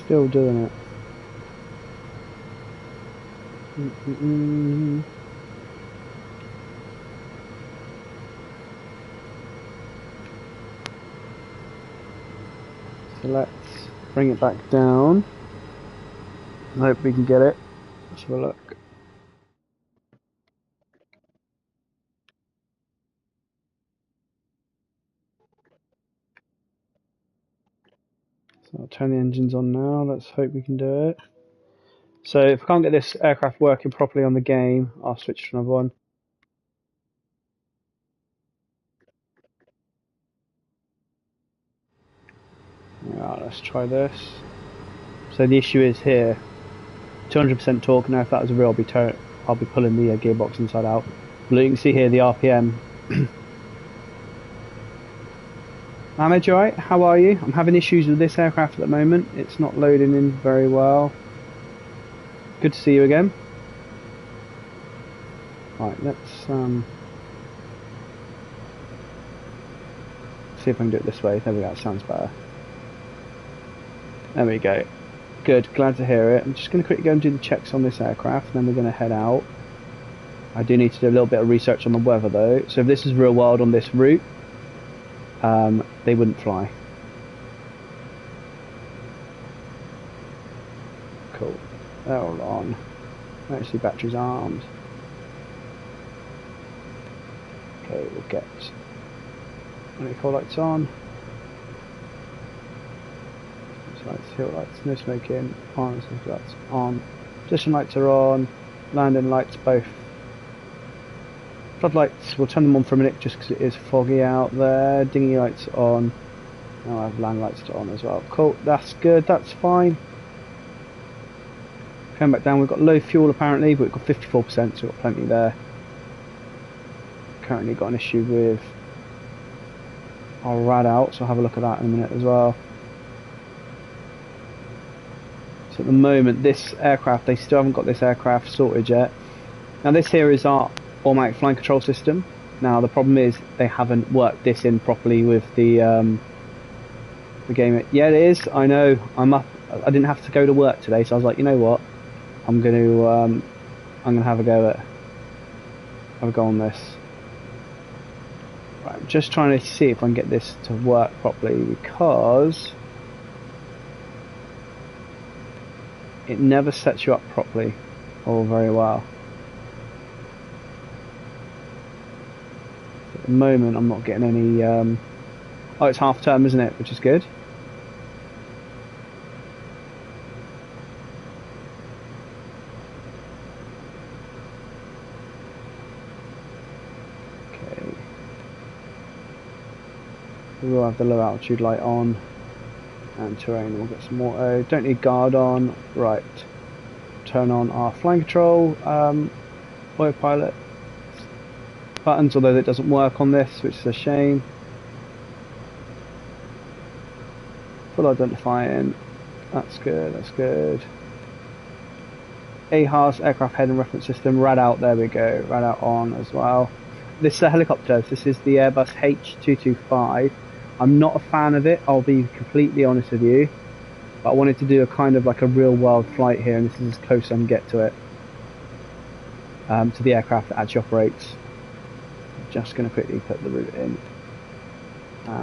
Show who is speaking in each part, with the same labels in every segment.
Speaker 1: Still doing it. Mm-mm-mm. So let's bring it back down. I hope we can get it. Let's have a look. So I'll turn the engines on now. Let's hope we can do it. So if I can't get this aircraft working properly on the game, I'll switch to another one. Right, let's try this. So the issue is here, 200% torque. Now if that was a real, I'll be pulling the gearbox inside out. But you can see here the RPM. Ahmed, you alright? How are you? I'm having issues with this aircraft at the moment. It's not loading in very well. Good to see you again. Right, let's see if I can do it this way. There we go, that sounds better. There we go. Good, glad to hear it. I'm just going to quickly go and do the checks on this aircraft, and then we're going to head out. I do need to do a little bit of research on the weather though. So if this is real world on this route, they wouldn't fly. Cool. They're all on. Actually, batteries armed. Okay, we'll get call lights on. Lights, hill lights, no smoking, on, lights on. Position lights are on. Landing lights both. Floodlights, we'll turn them on for a minute just because it is foggy out there. Dinghy lights on. Now I have land lights on as well. Cool, that's good, that's fine. Coming back down, we've got low fuel apparently, but we've got 54%, so we've got plenty there. Currently got an issue with our rad out, so I'll have a look at that in a minute as well. So at the moment, this aircraft, they still haven't got this aircraft sorted yet. Now this here is our automatic flying control system. Now the problem is they haven't worked this in properly with the game. Yeah, it is. I know. I'm up. I didn't have to go to work today, so I was like, you know what? I'm gonna have a go on this. Right, I'm just trying to see if I can get this to work properly because it never sets you up properly or very well. At the moment, I'm not getting any. Oh, it's half term, isn't it? Which is good. We'll have the low altitude light on and terrain. We'll get some auto. Don't need guard on. Right. Turn on our flying control autopilot buttons, although it doesn't work on this, which is a shame. Full identifying. That's good. That's good. AHARS aircraft head and reference system. Rad out. There we go. Rad out on as well. This is a helicopter. This is the Airbus H225. I'm not a fan of it, I'll be completely honest with you, but I wanted to do a kind of like a real world flight here, and this is as close as I can get to it, to the aircraft that actually operates. I'm just going to quickly put the route in.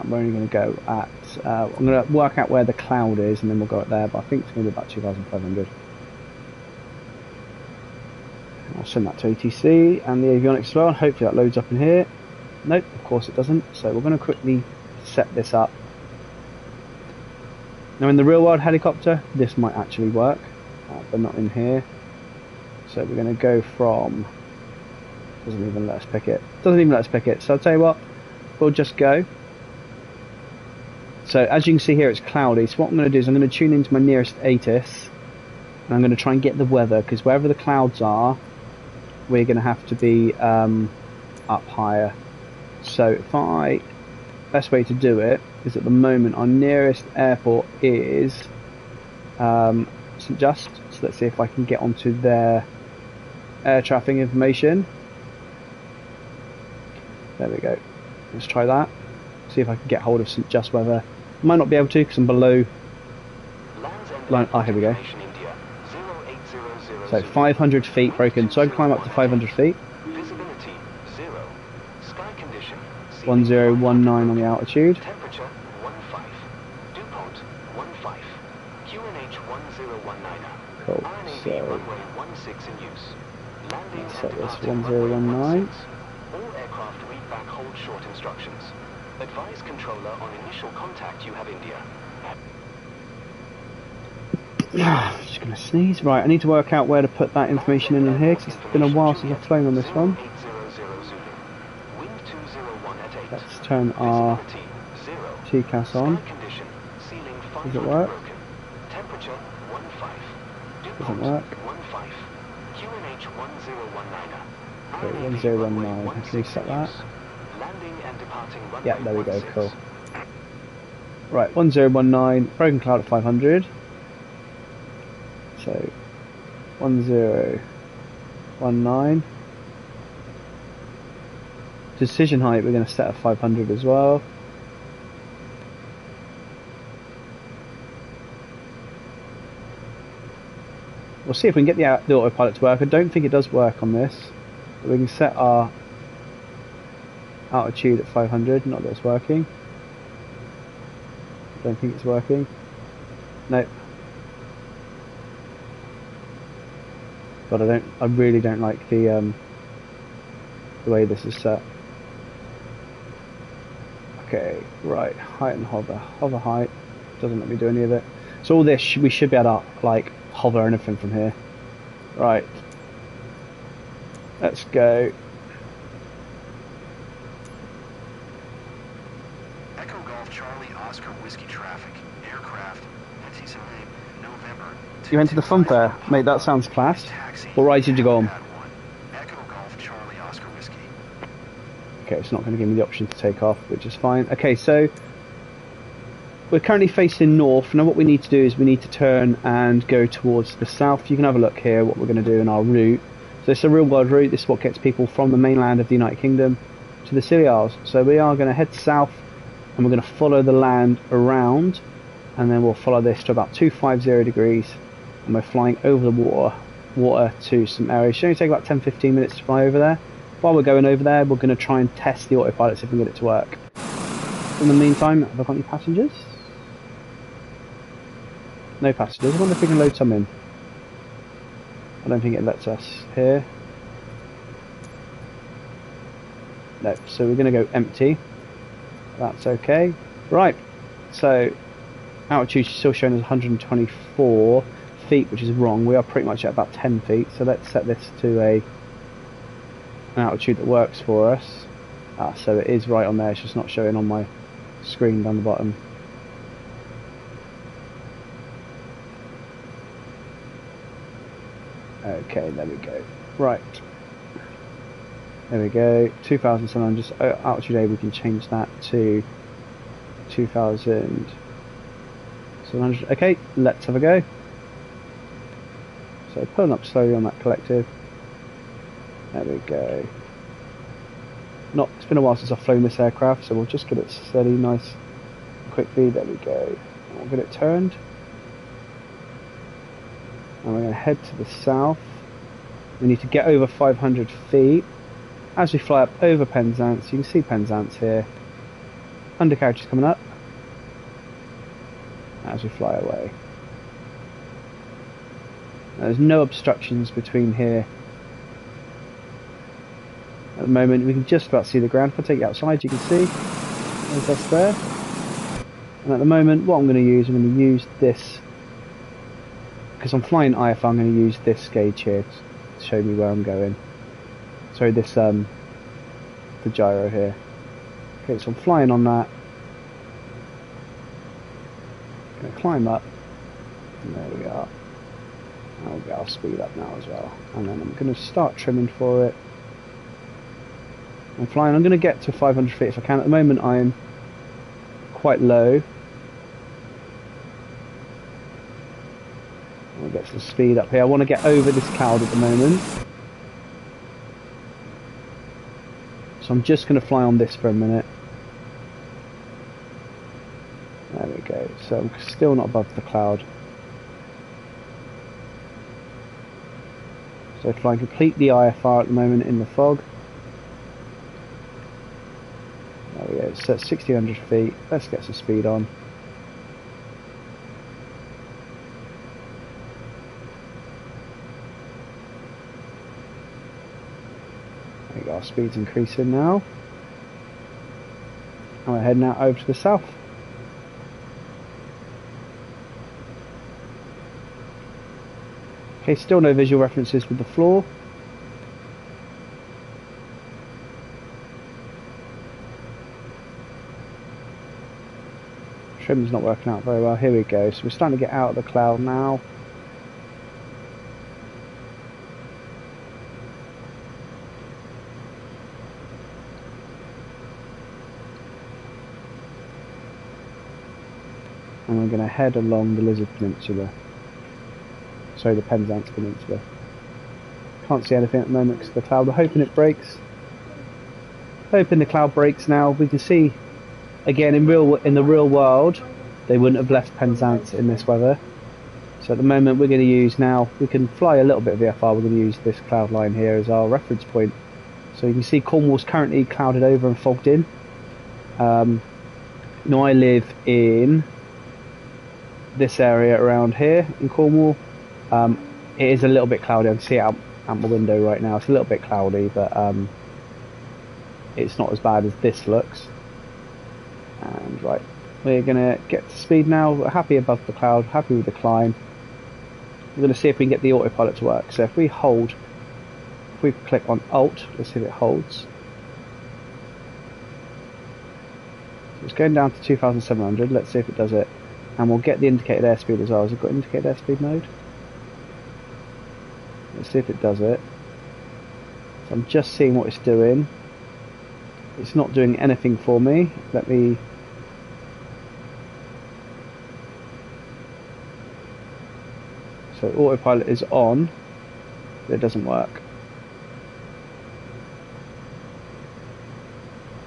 Speaker 1: We're only going to go at, I'm going to work out where the cloud is and then we'll go at there, but I think it's going to be about 2,500. I'll send that to ATC and the avionics as well, and hopefully that loads up in here. Nope, of course it doesn't, so we're going to quickly set this up. Now in the real world helicopter this might actually work, but not in here. So we're going to go from, doesn't even let us pick it, so I'll tell you what, we'll just go. So as you can see here it's cloudy, so what I'm going to do is I'm going to tune into my nearest ATIS and I'm going to try and get the weather, because wherever the clouds are we're going to have to be up higher. So if best way to do it is, at the moment our nearest airport is St Just, so let's see if I can get onto their air traffic information. There we go, let's try that, see if I can get hold of St Just weather. Might not be able to because I'm below line. Oh, here we go. So 500 feet broken. So I can climb up to 500 feet. 1019 on the altitude.
Speaker 2: Temperature 15. Dew point 15. QNH 1019.
Speaker 1: Cool. So
Speaker 2: runway 16 in use. Landing
Speaker 1: set
Speaker 2: and
Speaker 1: this
Speaker 2: departing
Speaker 1: 1019.
Speaker 2: All aircraft read back hold short instructions. Advise controller on initial contact you have India.
Speaker 1: Just gonna sneeze. Right, I need to work out where to put that information in here because it's been a while since I've flown on this one. Let's turn our TCAS on. Does it work? Doesn't work. Okay, 1019. Let's reset that. Yeah, there we go. Cool. Right, 1019. Broken cloud at 500. So 1019. Decision height we're going to set at 500 as well. We'll see if we can get the autopilot to work. I don't think it does work on this, but we can set our altitude at 500. Not that it's working. I don't think it's working. Nope. But I really don't like the way this is set. Okay, right, height and hover. Hover height, doesn't let me do any of it. So all this, we should be able to, like, hover anything from here. Right. Let's go.
Speaker 3: Echo Golf Charlie Oscar Whiskey Traffic. Aircraft. November.
Speaker 1: You went to the fun fair? Mate, that sounds class. What ride did you go on?
Speaker 3: Echo Golf Charlie Oscar Whiskey.
Speaker 1: Okay, it's not going to give me the option to take off, which is fine. Okay, so we're currently facing north. Now what we need to do is we need to turn and go towards the south. You can have a look here what we're going to do in our route. So it's a real world route. This is what gets people from the mainland of the United Kingdom to the Scilly Isles. So we are going to head south and we're going to follow the land around, and then we'll follow this to about 250 degrees, and we're flying over the water to some areas. It should only take about 10-15 minutes to fly over there. While we're going over there, we're going to try and test the autopilot, see if we can get it to work. In the meantime, have I got any passengers? No passengers. I wonder if we can load some in. I don't think it lets us here. No, so we're going to go empty. That's okay. Right, so altitude is still showing as 124 feet, which is wrong. We are pretty much at about 10 feet, so let's set this to an altitude that works for us. So it is right on there, it's just not showing on my screen down the bottom. Okay, there we go. Right. There we go. 2,700. Altitude A, we can change that to 2,700. Okay, let's have a go. So pulling up slowly on that collective. There we go. It's been a while since I've flown this aircraft, so we'll just get it steady, nice and quickly. There we go. And we'll get it turned. And we're going to head to the south. We need to get over 500 feet. As we fly up over Penzance, you can see Penzance here. Undercarriage is coming up. As we fly away. Now, there's no obstructions between here. At the moment, we can just about see the ground. If I take you outside, you can see there's us there. And at the moment, what I'm going to use this, because I'm flying IFR, I'm going to use this gauge here to show me where I'm going. Sorry, this the gyro here. Okay, so I'm flying on that. Going to climb up, and there we are. I'll speed up now as well, and then I'm going to start trimming for it. I'm flying. I'm going to get to 500 feet if I can. At the moment, I'm quite low. I'll get some speed up here. I want to get over this cloud at the moment. So I'm just going to fly on this for a minute. There we go. So I'm still not above the cloud. So flying completely IFR at the moment in the fog. There we go, so it's 1600 feet. Let's get some speed on. There we go, our speed's increasing now. And we're heading out over to the south. Okay, still no visual references with the floor. Trim's not working out very well. Here we go. So we're starting to get out of the cloud now. And we're going to head along the Lizard Peninsula. Sorry, the Penzance Peninsula. Can't see anything at the moment because of the cloud. We're hoping it breaks. Hoping the cloud breaks now. We can see, again, in the real world, they wouldn't have left Penzance in this weather. So at the moment we're going to use now, we can fly a little bit of VFR, we're going to use this cloud line here as our reference point. So you can see Cornwall's currently clouded over and fogged in. Now I live in this area around here in Cornwall. It is a little bit cloudy. I can see it out my window right now. It's a little bit cloudy, but it's not as bad as this looks. And right, we're going to get to speed now. We're happy above the cloud, happy with the climb. We're going to see if we can get the autopilot to work. So if we click on Alt, let's see if it holds. So it's going down to 2,700. Let's see if it does it. And we'll get the indicated airspeed as well. Has it got indicated airspeed mode? Let's see if it does it. So I'm just seeing what it's doing. It's not doing anything for me. Let me... So autopilot is on, but it doesn't work.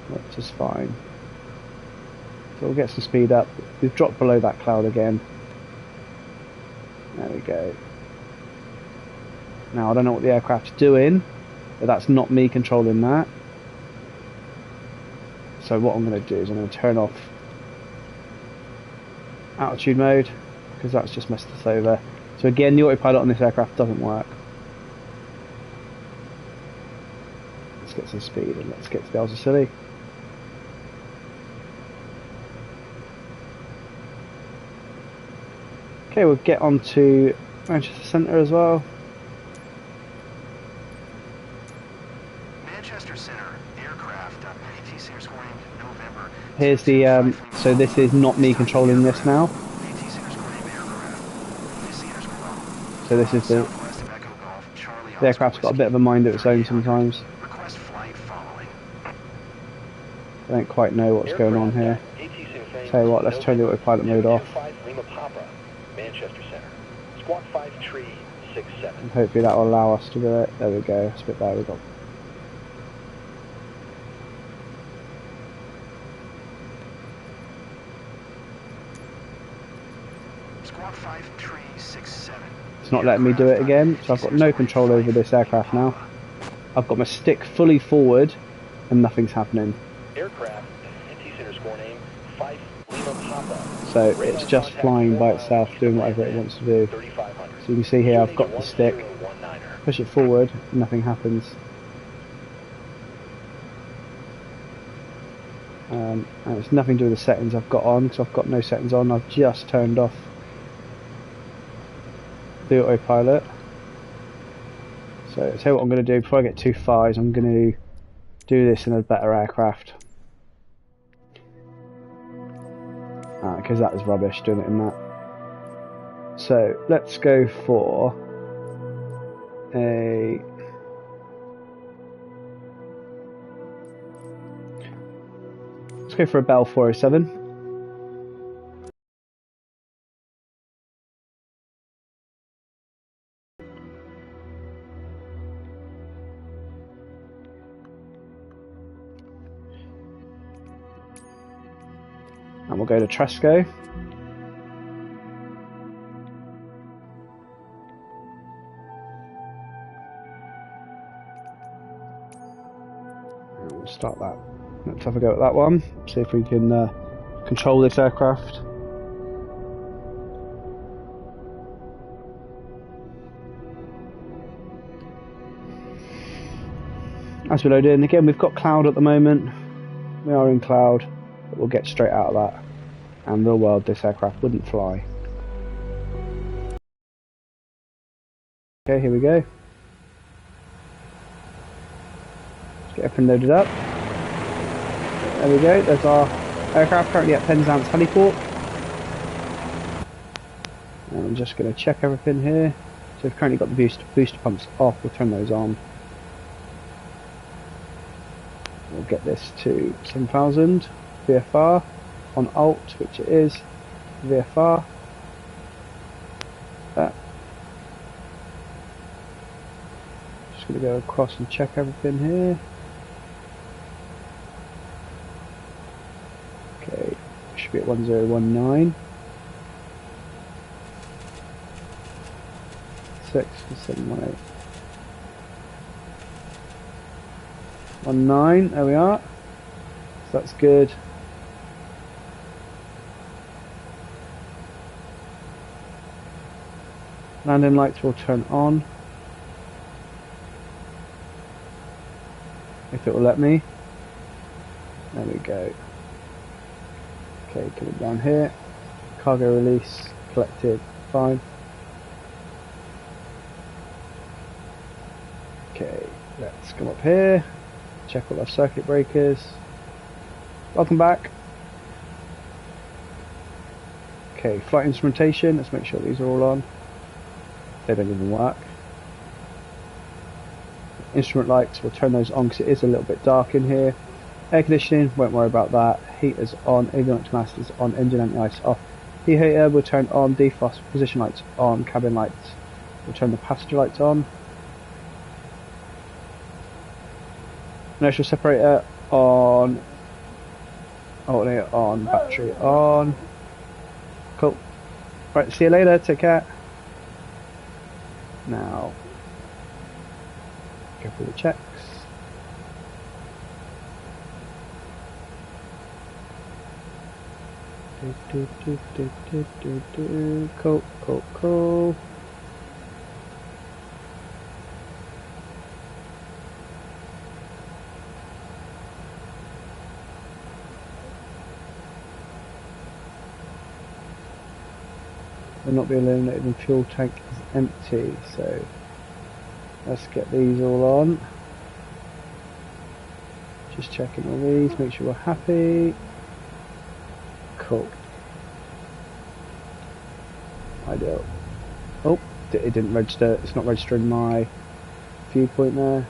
Speaker 1: Which is fine. So we'll get some speed up. We've dropped below that cloud again. There we go. Now I don't know what the aircraft's doing, but that's not me controlling that. So what I'm going to do is I'm going to turn off altitude mode, because that's just messed us over. So again, the autopilot on this aircraft doesn't work. Let's get some speed and let's get to the Isles of Scilly. Okay, we'll get on to Manchester Centre as well.
Speaker 3: Manchester Centre aircraft ATC scoring November.
Speaker 1: Here's the so this is not me controlling this now.
Speaker 3: ATC scoring aircraft.
Speaker 1: So this is the aircraft's got a bit of a mind of its own sometimes.
Speaker 3: Request flight following.
Speaker 1: I don't quite know what's going on here. Tell you what, let's turn the autopilot mode off.
Speaker 4: Manchester Centre. Squawk 5367.
Speaker 1: And hopefully that will allow us to do it. There we go. It's a bit there. We got.
Speaker 3: Squawk 5367.
Speaker 1: It's not letting me do it again, so I've got no control over this aircraft now. I've got my stick fully forward, and nothing's happening.
Speaker 4: Aircraft, NT Center score name 5 Lima Papa.
Speaker 1: So it's just flying by itself, doing whatever it wants to do. So you can see here I've got the stick, push it forward, nothing happens. And it's nothing to do with the settings I've got on, because I've got no settings on. I've just turned off the autopilot. So I'll tell you what I'm going to do before I get too far is I'm going to do this in a better aircraft. Because that is rubbish doing it in that. So let's go for a Bell 407. And we'll go to Tresco. We'll start that. Let's have a go at that one. See if we can control this aircraft. As we load in, again we've got cloud at the moment. We are in cloud, but we'll get straight out of that. And real world, this aircraft wouldn't fly. Okay, here we go. Let's get everything loaded up. There we go, there's our aircraft currently at Penzance heliport. And I'm just going to check everything here. So we've currently got the booster pumps off, we'll turn those on. We'll get this to 7,000 VFR on alt, which it is VFR. That. Just going to go across and check everything here. Okay, should be at 1019. 718. 19, there we are. So that's good. Landing lights will turn on. If it will let me. There we go. Okay, coming down here. Cargo release, collected, fine. Okay, let's come up here. Check all our circuit breakers. Welcome back. Okay, flight instrumentation. Let's make sure these are all on. They don't even work. Instrument lights, we'll turn those on because it is a little bit dark in here. Air conditioning, won't worry about that. Heaters on, avionics mast is on, engine anti-ice off. Heat heater, we'll turn on, defrost, position lights on, cabin lights. We'll turn the passenger lights on. Inertial separator on, alternator on, battery on. Cool. Right, see you later, take care. Now, go through the checks. Cool, cool, cool. Will not be illuminated and fuel tank is empty, so let's get these all on. Just checking all these, make sure we're happy. Cool. Ideal. Oh, it didn't register, it's not registering my viewpoint there.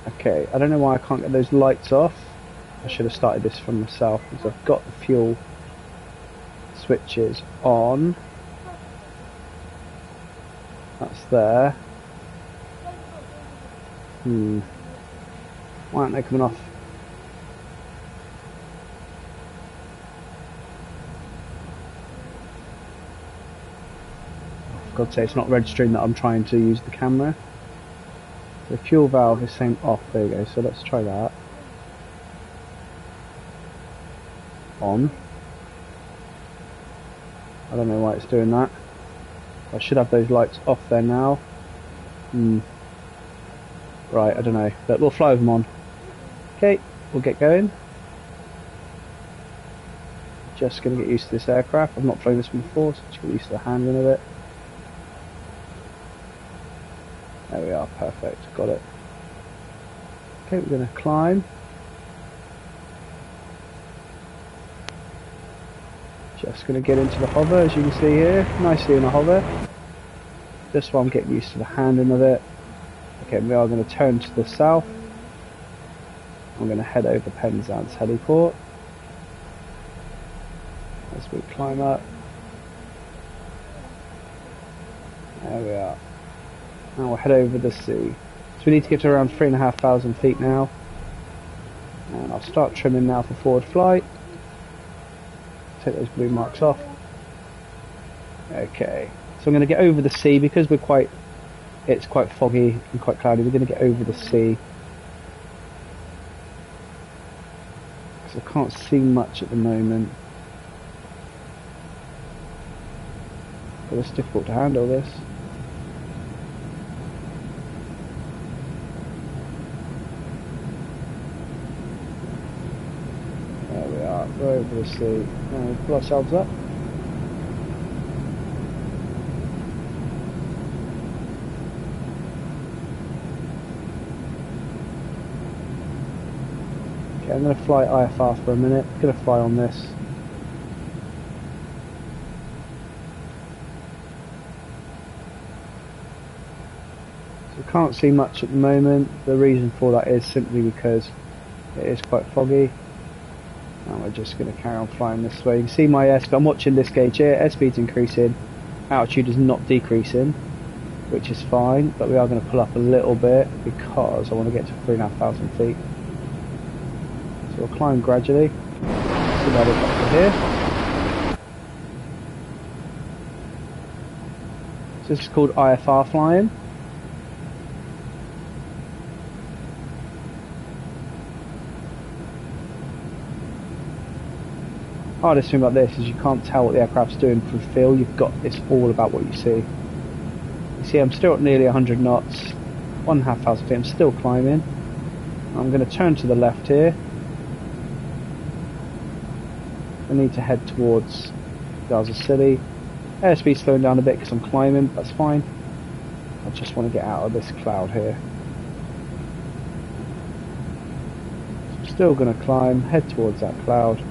Speaker 1: Okay, I don't know why I can't get those lights off. I should have started this from myself because I've got the fuel switches on. That's there. Why aren't they coming off? Oh, for God's sake, it's not registering that I'm trying to use the camera. The fuel valve is saying off. There you go. So let's try that. On. I don't know why it's doing that. I should have those lights off there now. Right, I don't know, but we'll fly with them on. Okay, we'll get going. Just going to get used to this aircraft. I've not flown this one before, so just get used to the handling of it. There we are, perfect, got it. Okay, we're going to climb. Just going to get into the hover, as you can see here, nicely in a hover. Just while I'm getting used to the handling of it. Okay, we are going to turn to the south. I'm going to head over Penzance heliport. As we climb up. There we are. Now we'll head over the sea. So we need to get to around 3,500 feet now. And I'll start trimming now for forward flight. Take those blue marks off. Okay, so I'm going to get over the sea because we're quite it's quite foggy and quite cloudy. We're going to get over the sea. Because I can't see much at the moment. But it's difficult to handle this. There we are, we're over the sea. Now we pull ourselves up. Okay, I'm going to fly IFR for a minute. I'm going to fly on this. Can't see much at the moment. The reason for that is simply because it is quite foggy. And we're just going to carry on flying this way. You can see my airspeed. I'm watching this gauge here. Airspeed's increasing. Altitude is not decreasing, which is fine. But we are going to pull up a little bit because I want to get to 3,500 feet. So we'll climb gradually. See that up to here. So this is called IFR flying. Hardest thing about this is you can't tell what the aircraft's doing from feel. It's all about what you see. You see, I'm still at nearly 100 knots, 1,500 feet. I'm still climbing. I'm going to turn to the left here. I need to head towards the Isles of Scilly. Airspeed's slowing down a bit because I'm climbing. That's fine. I just want to get out of this cloud here. So I'm still going to climb, head towards that cloud.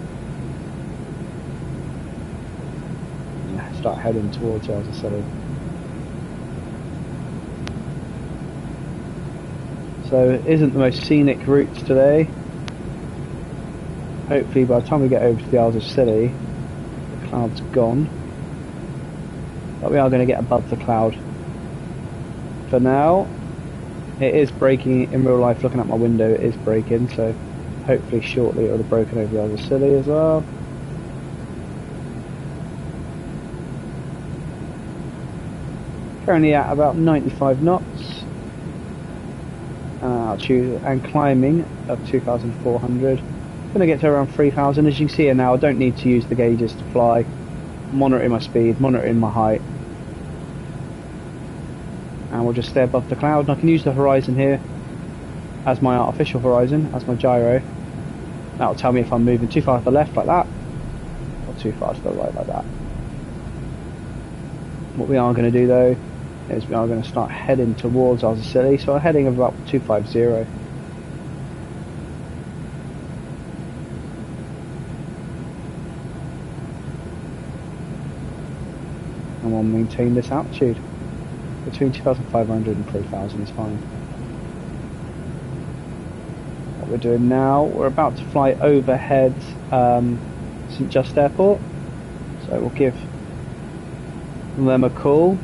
Speaker 1: Start heading towards the Isles of Scilly. So it isn't the most scenic routes today. Hopefully by the time we get over to the Isles of Scilly, the cloud's gone. But we are going to get above the cloud. For now, it is breaking in real life. Looking at my window, it is breaking. So hopefully shortly it will have broken over the Isles of Scilly as well. Currently at about 95 knots, altitude and climbing of 2,400. Going to get to around 3,000. As you can see here now, I don't need to use the gauges to fly. Monitoring my speed, monitoring my height, and we'll just stay above the cloud. And I can use the horizon here as my artificial horizon, as my gyro. That will tell me if I'm moving too far to the left like that, or too far to the right like that. What we are going to do though is we are going to start heading towards Isles of Scilly, so we're heading about 250. And we'll maintain this altitude. Between 2,500 and 3,000 is fine. What we're doing now, we're about to fly overhead St Just Airport, so we'll give them a call.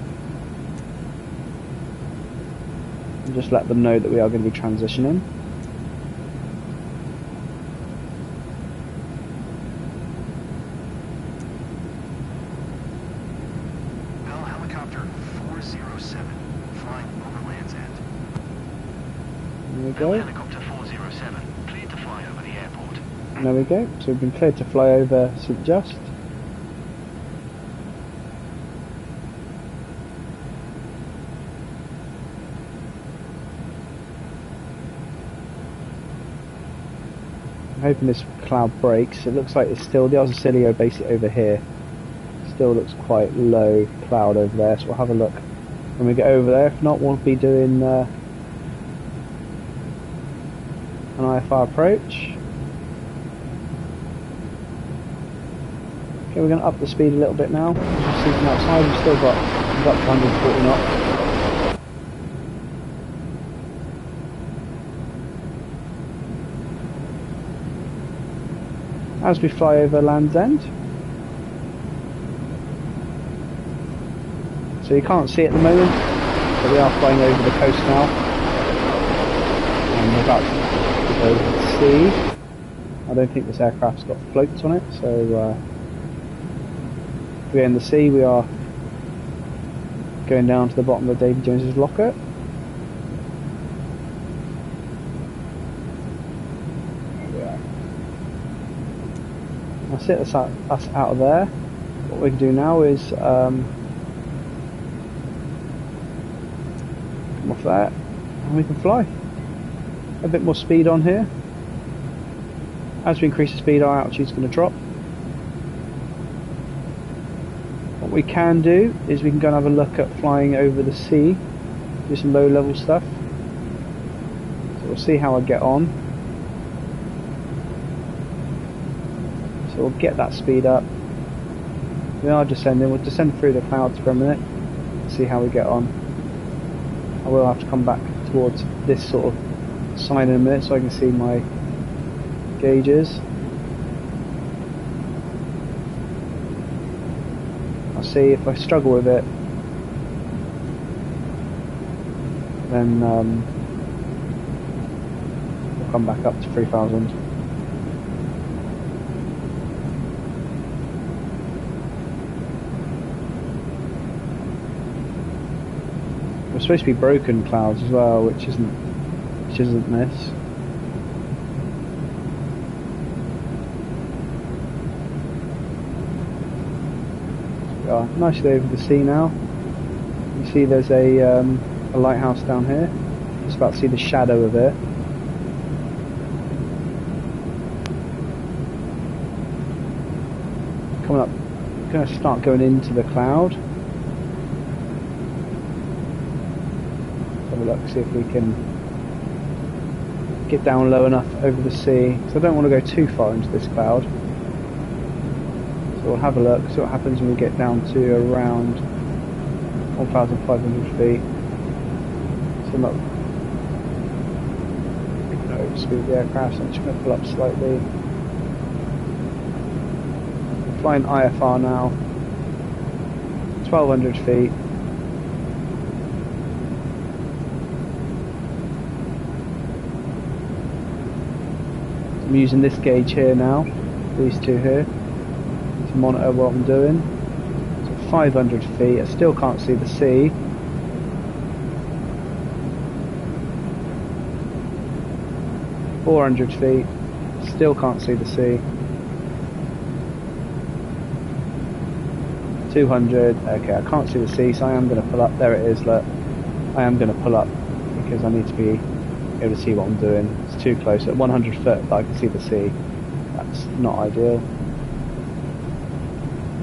Speaker 1: And just let them know that we are going to be transitioning.
Speaker 3: Helicopter 407, flying over Land's End.
Speaker 1: There we go.
Speaker 3: Helicopter 407, cleared to fly over the airport.
Speaker 1: There we go. So we've been cleared to fly over St Just. I'm hoping this cloud breaks. It looks like it's still, the Isles of Scilly are basically over here. Still looks quite low cloud over there, so we'll have a look when we get over there. If not, we'll be doing an IFR approach. Okay, we're going to up the speed a little bit now. As you see from outside, we've still got up to 140 knots. As we fly over Land's End. So you can't see it at the moment, but we are flying over the coast now. And we're about to go over the sea. I don't think this aircraft's got floats on it, so if we're in the sea we are Going down to the bottom of Davy Jones's locker. There we are. That's it, that's out of there. What we can do now is come off that and we can fly. A bit more speed on here. As we increase the speed, our altitude is going to drop. What we can do is we can go and have a look at flying over the sea, do some low level stuff. So we'll see how I get on. So we'll get that speed up. We are descending, we'll descend through the clouds for a minute, see how we get on. I will have to come back towards this sort of sign in a minute so I can see my gauges. I'll see if I struggle with it, then we'll come back up to 3000. We're supposed to be broken clouds as well, which isn't this. We are nicely over the sea now. You see there's a lighthouse down here. Just about to see the shadow of it. Coming up, going to start going into the cloud. Have a look, see if we can get down low enough over the sea. So I don't want to go too far into this cloud. So we'll have a look, see what happens when we get down to around 1,500 feet. So I'm not going to overspeed the aircraft, so I'm just going to pull up slightly. Flying IFR now, 1,200 feet. I'm using this gauge here now, these two here, to monitor what I'm doing. So 500 feet, I still can't see the sea. $400 feet, still can't see the sea. 200, okay, I can't see the sea, so I am going to pull up. There it is, look. I am going to pull up because I need to be able to see what I'm doing. It's too close. At 100 foot, I can see the sea. That's not ideal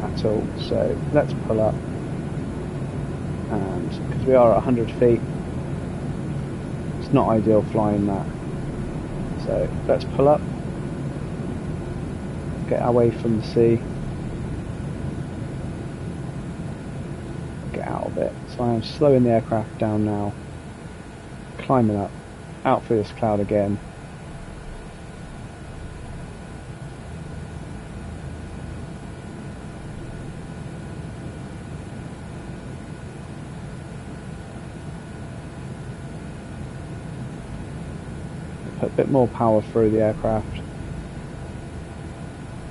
Speaker 1: at all. So let's pull up, and because we are at 100 feet, it's not ideal flying that. So let's pull up, get away from the sea, get out of it. So I am slowing the aircraft down now, climbing up, out through this cloud again. Put a bit more power through the aircraft.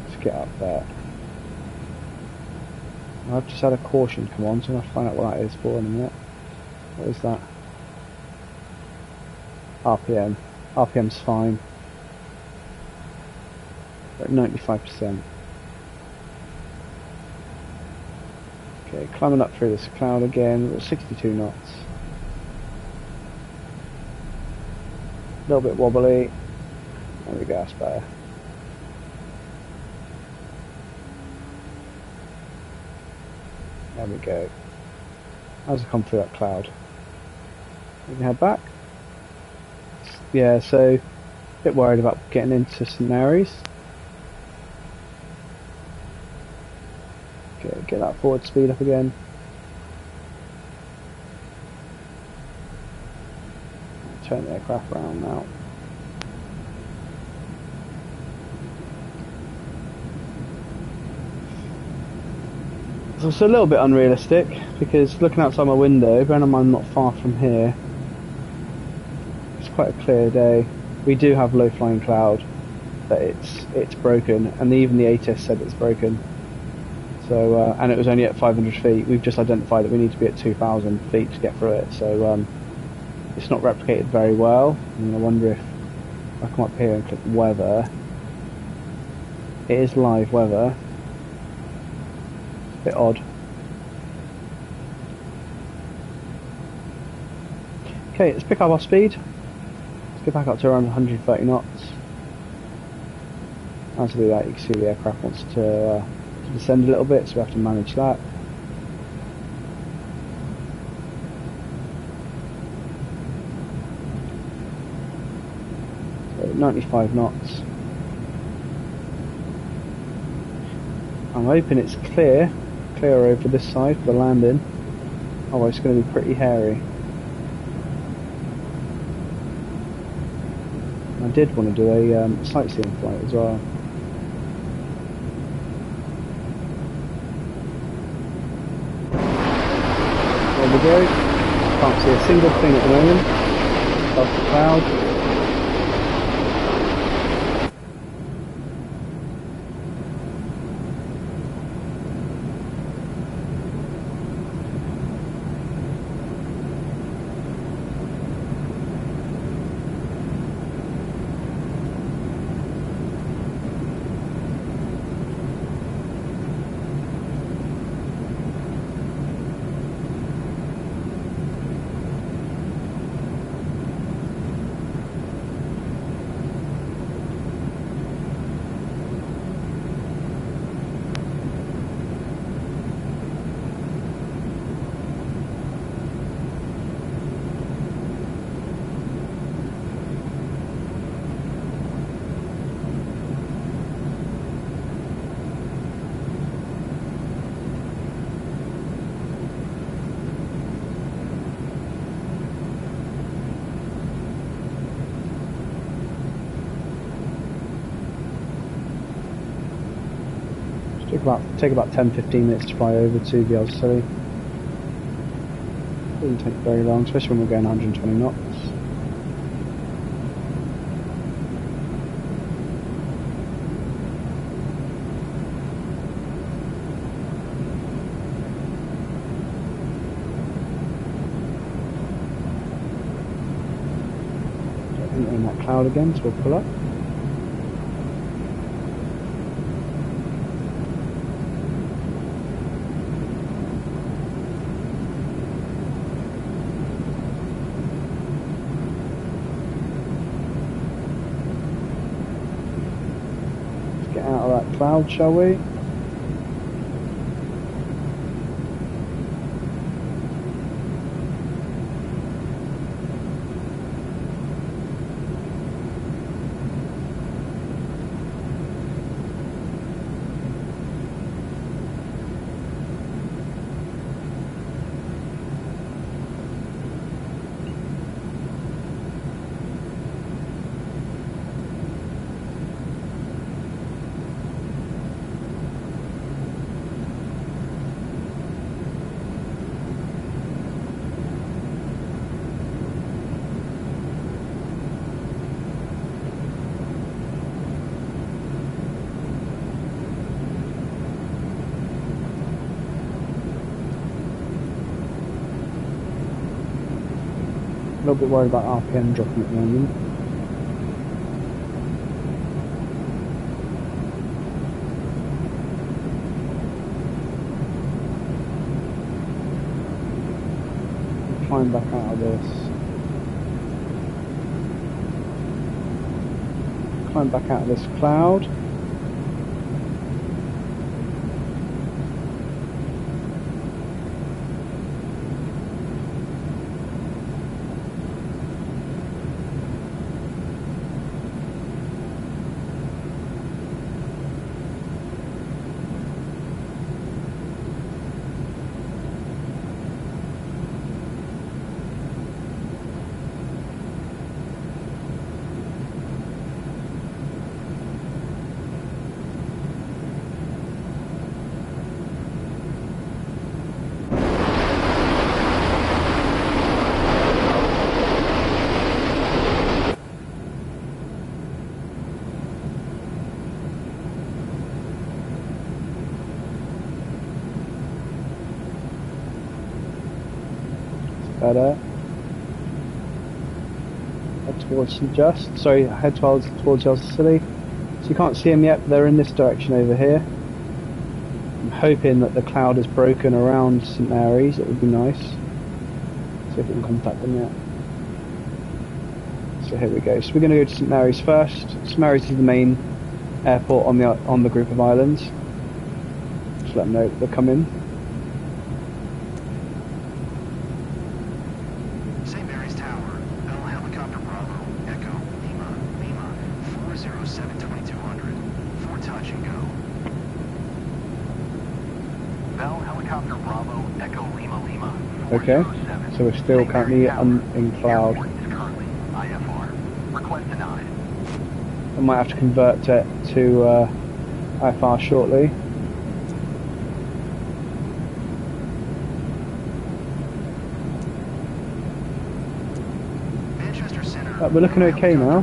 Speaker 1: Let's get up there. I've just had a caution come on, so I'll find out what that is for in a minute. What is that? RPM. RPM's fine. We're at 95%. Okay, climbing up through this cloud again. We're at 62 knots. A little bit wobbly. There we go, that's better. There we go. As I come through that cloud. We can head back. Yeah, so a bit worried about getting into St Mary's. Okay, get that forward speed up again. Turn the aircraft around now. So it's a little bit unrealistic because looking outside my window, bearing in mind I'm not far from here, it's quite a clear day. We do have low flying cloud, but it's broken, and even the ATIS said it's broken. So, and it was only at 500 feet. We've just identified that we need to be at 2,000 feet to get through it. So it's not replicated very well. And I wonder if I come up here and click weather. It is live weather. It's a bit odd. Okay, let's pick up our speed. Let's get back up to around 130 knots. As we do that, you can see the aircraft wants to descend a little bit, so we have to manage that. So 95 knots. I'm hoping it's clear over this side for the landing. Oh, it's going to be pretty hairy. I did want to do a sightseeing flight as well. There we go. Can't see a single thing at the moment. Above the cloud. Take about 10-15 minutes to fly over to the Isles of Scilly. Doesn't take very long, especially when we're going 120 knots. In that cloud again, so we'll pull up. Cloud, shall we? A little bit worried about RPM dropping at the moment. Climb back out of this. Climb back out of this cloud. better. Head towards head towards Isles of Scilly. So you can't see them yet, but they're in this direction over here. I'm hoping that the cloud is broken around St Mary's. It would be nice. See if we can contact them yet. So here we go. So we're going to go to St Mary's first. St Mary's is the main airport on the group of islands. Just let them know they're coming.
Speaker 3: St. Mary's Tower, Bell Helicopter Bravo, Echo, Lima, Lima, 407 2200, for touch and go. Bell Helicopter Bravo, Echo, Lima, Lima,
Speaker 1: Okay, so we're still currently in cloud.
Speaker 3: Is currently IFR. Request denied.
Speaker 1: I might have to convert it to IFR shortly.
Speaker 3: Manchester Center.
Speaker 1: But we're looking okay now.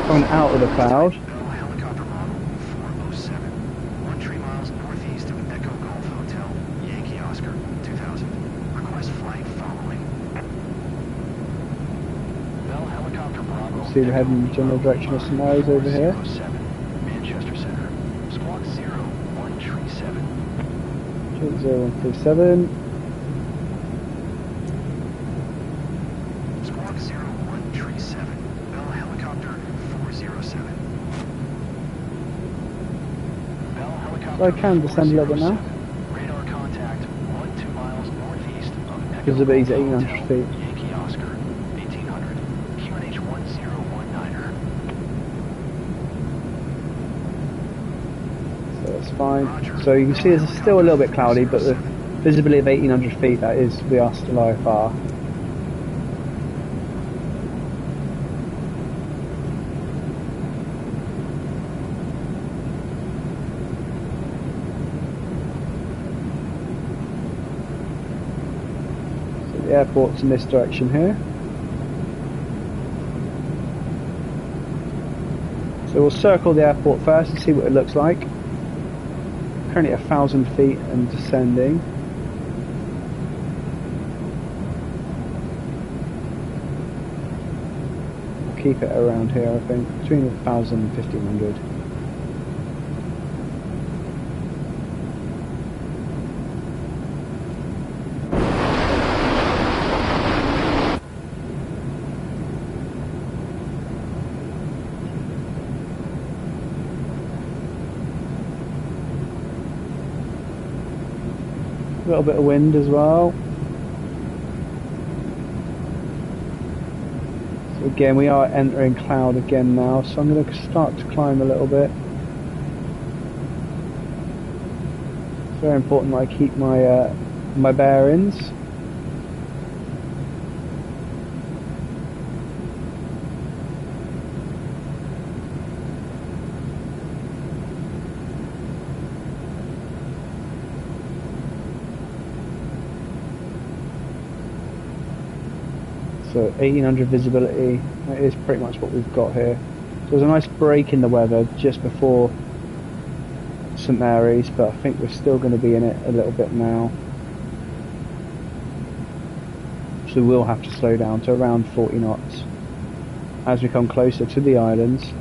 Speaker 1: Coming out of the cloud.
Speaker 3: Bell Helicopter Bravo, 407, 13 miles northeast of Echo Golf Hotel, Yankee Oscar, 2000. Request flight following. Bell Helicopter Bravo.
Speaker 1: See, we're heading in the general direction of St Mary's over here.
Speaker 3: 407, Manchester Center. Squawk 0137.
Speaker 1: 0137.
Speaker 3: Squawk 0137. Bell Helicopter 407. Bell Helicopter.
Speaker 1: So I can descend a little bit now.
Speaker 3: 407. Radar contact 12 miles northeast of Echo
Speaker 1: Visibility's
Speaker 3: Golf
Speaker 1: 800
Speaker 3: Hotel,
Speaker 1: feet.
Speaker 3: Yankee Oscar, 1800. QNH 1019er.
Speaker 1: So that's fine. So you can see it's still a little bit cloudy, but the visibility of 1800 feet, that is, we are still IFR. So the airport's in this direction here. So we'll circle the airport first and see what it looks like. Currently 1,000 feet and descending. We'll keep it around here, I think, between 1,000 and 1,500. A little bit of wind as well. So again, we are entering cloud again now, so I'm going to start to climb a little bit. It's very important that I keep my my bearings. So 1800 visibility, that is pretty much what we've got here. So there's a nice break in the weather just before St Mary's, but I think we're still going to be in it a little bit now. So we'll have to slow down to around 40 knots as we come closer to the islands.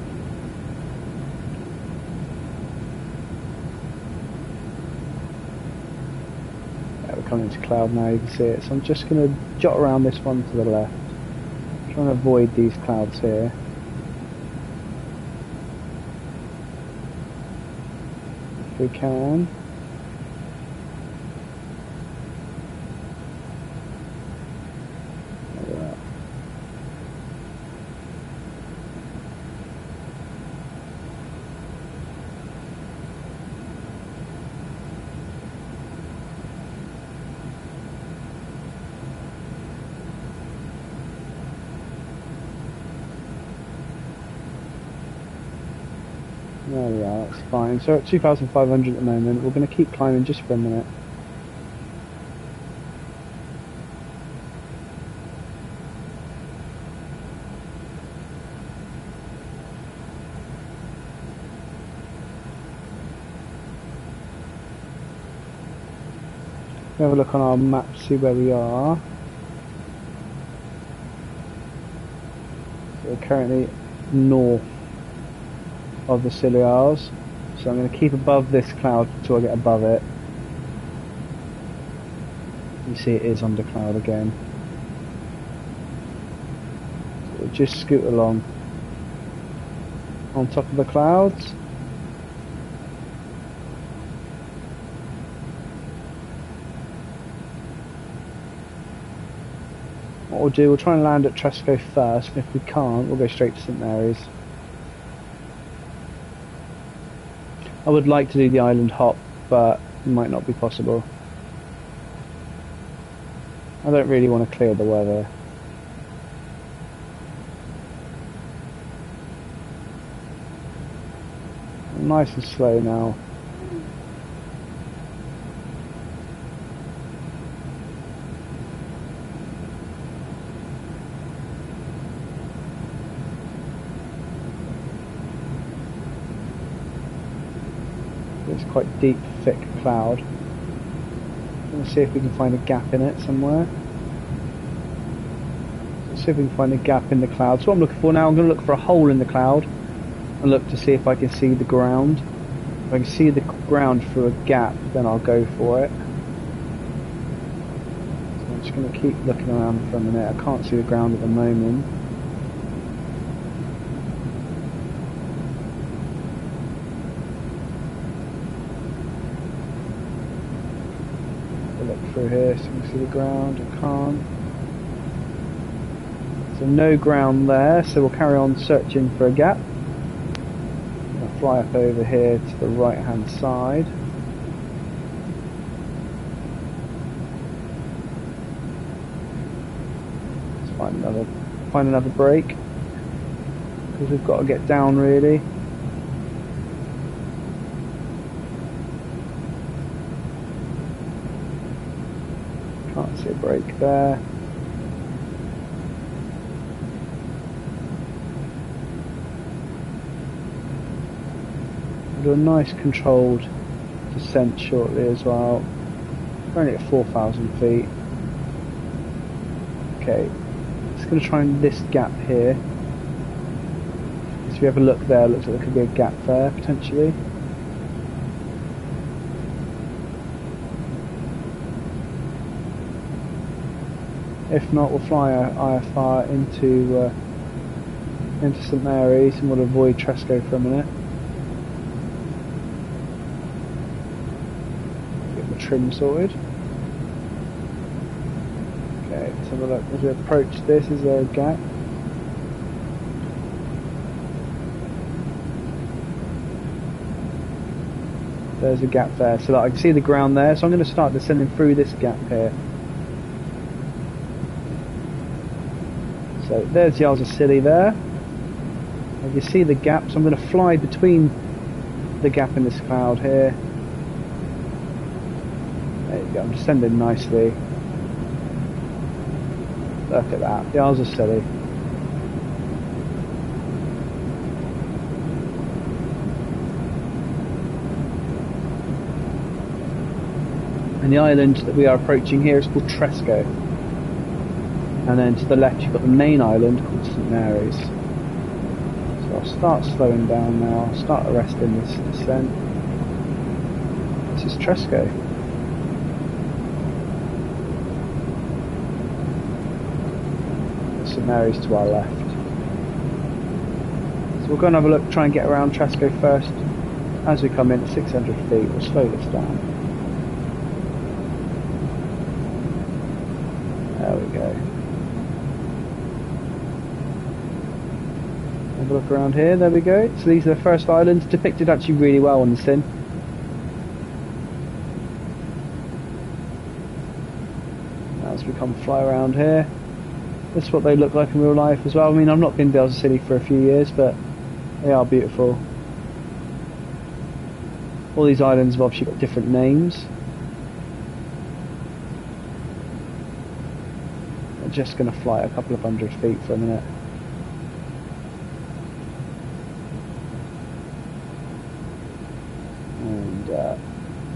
Speaker 1: Coming into cloud now, you can see it. So I'm just going to jot around this one to the left, trying to avoid these clouds here. If we can. Look at that. There we are, that's fine. So at 2,500 at the moment, we're going to keep climbing just for a minute. We have a look on our map to see where we are. So we're currently north of the Scilly Isles. So I'm going to keep above this cloud until I get above it. You see it is under cloud again. So we'll just scoot along on top of the clouds. What we'll do, we'll try and land at Tresco first, and if we can't, we'll go straight to St Mary's. I would like to do the island hop, but it might not be possible. I don't really want to clear the weather. Nice and slow now. It's quite deep, thick cloud. Let's see if we can find a gap in it somewhere. Let's see if we can find a gap in the cloud. So what I'm looking for now, I'm going to look for a hole in the cloud and look to see if I can see the ground. If I can see the ground through a gap, then I'll go for it. So I'm just going to keep looking around for a minute. I can't see the ground at the moment. Through here so you can see the ground. I can't. So no ground there, so we'll carry on searching for a gap. I'll fly up over here to the right hand side. Let's find another break, because we've got to get down really. Can't see a break there. We'll do a nice controlled descent shortly as well. We're only at 4,000 feet. Okay, just going to try and this gap here. So if you have a look there, it looks like there could be a gap there potentially. If not, we'll fly our IFR into St Mary's and we'll avoid Tresco for a minute. Get the trim sorted. Okay, let's have a look. As we approach this, is there a gap? There's a gap there, so that I can see the ground there, so I'm going to start descending through this gap here. So there's the Isles of Scilly there. If you see the gap, so I'm going to fly between the gap in this cloud here. There you go, I'm descending nicely. Look at that, the Isles of Scilly. And the island that we are approaching here is called Tresco. And then to the left you've got the main island called St Mary's. So I'll start slowing down now, I'll start arresting this descent. This is Tresco. St Mary's to our left. So we'll go and have a look, try and get around Tresco first. As we come in at 600 feet, we'll slow this down. There we go. Have a look around here, there we go. So these are the first islands, depicted actually really well on the scene. Now as we come fly around here, this is what they look like in real life as well. I mean, I've not been to Isles of Scilly for a few years, but they are beautiful. All these islands have obviously got different names. I'm just going to fly a couple of hundred feet for a minute.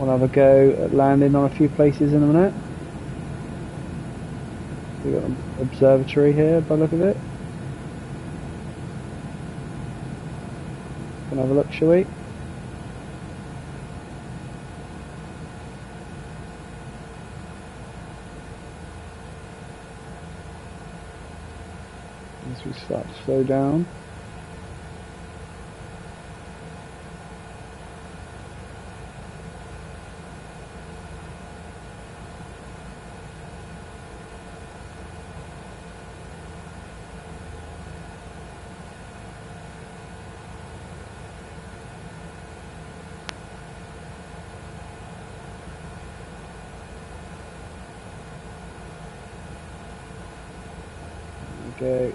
Speaker 1: We'll have a go at landing on a few places in a minute. We've got an observatory here by the look of it. Can have a look, shall we? As we start to slow down. Okay.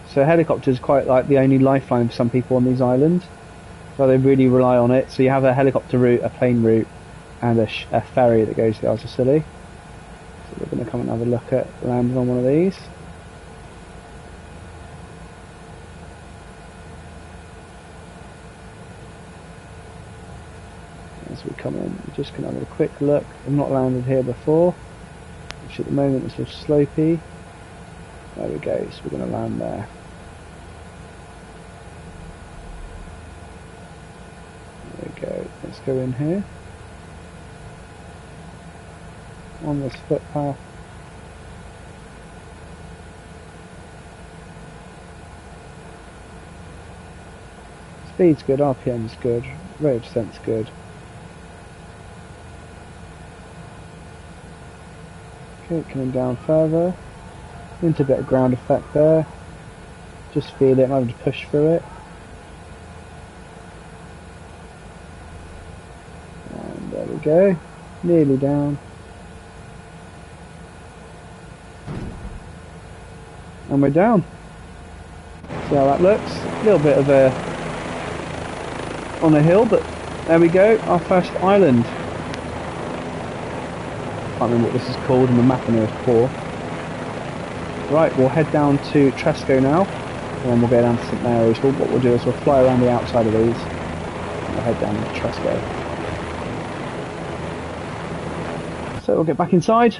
Speaker 1: So helicopters quite like the only lifeline for some people on these islands. So they really rely on it. So you have a helicopter route, a plane route, and a ferry that goes to the Isles of Scilly. So we're going to come and have a look at landing on one of these. As we come in, we're just going to have a quick look. I've not landed here before, which at the moment is sort of slopey. There we go, so we're going to land there. There we go, let's go in here. On this footpath. Speed's good, RPM's good, rate of descent's good. Okay, coming down further. Into a bit of ground effect there. Just feel it, I'm having to push through it. And there we go. Nearly down. And we're down. See how that looks? A little bit of a on a hill, but there we go, our first island. Can't remember what this is called, and the map in here is poor. Right, we'll head down to Tresco now, and then we'll go down to St Mary's. Well, what we'll do is we'll fly around the outside of these, and we'll head down to Tresco. So we'll get back inside.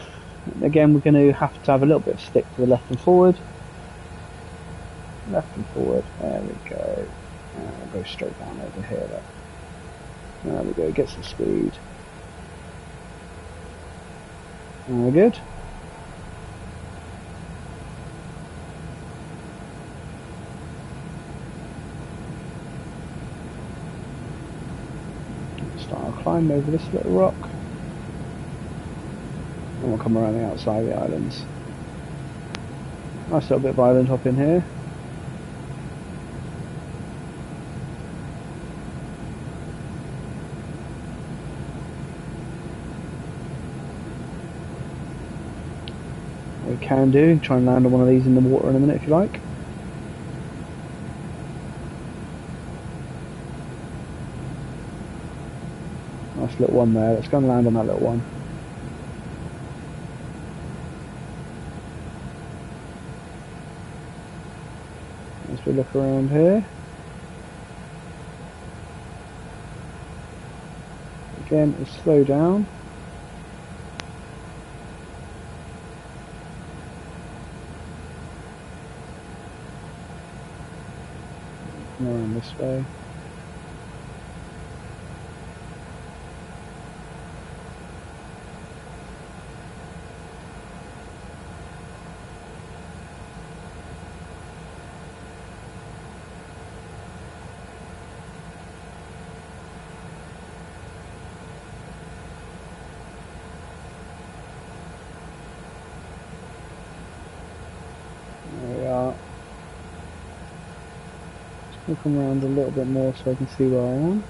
Speaker 1: Again, we're going to have a little bit of stick to the left and forward. Left and forward, there we go. And we'll go straight down over here. There we go, get some speed. And we're good. I'll climb over this little rock and we'll come around the outside of the islands. Nice little bit of island hop in here. We can do, try and land on one of these in the water in a minute if you like. Nice little one there. Let's go and land on that little one. As we look around here. Again, we'll slow down. Come around this way. I'll come around a little bit more so I can see where I am.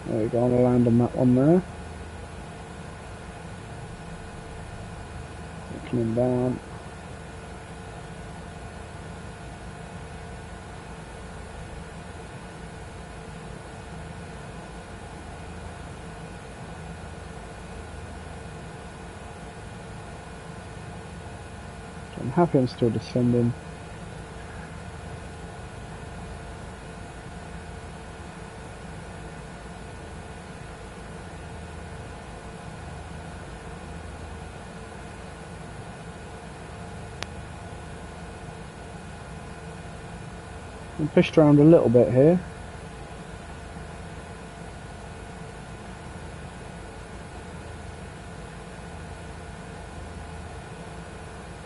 Speaker 1: There we go, I'll land on that one there. Coming down. I'm happy I'm still descending. I'm pushed around a little bit here.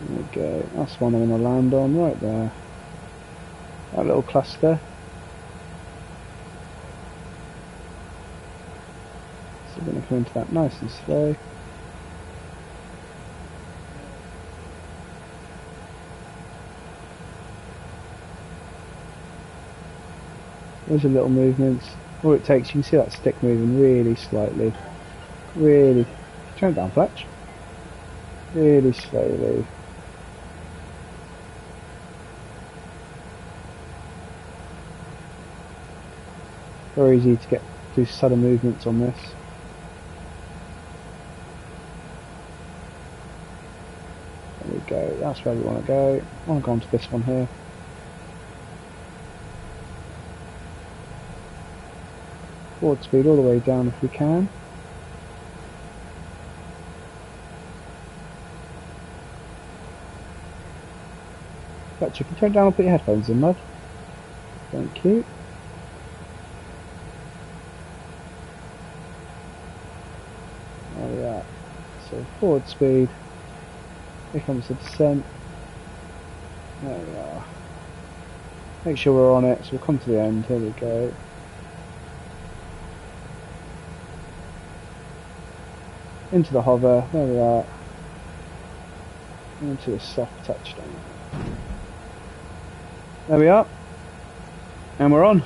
Speaker 1: There we go, that's one I'm going to land on right there. That little cluster. So we're going to come into that nice and slow. There's a little movements. All it takes, you can see that stick moving really slightly. Really. Turn it down, Fletch. Really slowly. Very easy to do sudden movements on this. There we go. That's where we want to go. I want to go on to this one here. Forward speed all the way down if we can. Fletcher, if you turn down and put your headphones in, lad. Thank you. There we are. So forward speed. Here comes the descent. There we are. Make sure we're on it, so we'll come to the end. Here we go. Into the hover, there we are, into a soft touchdown. There we are, and we're on.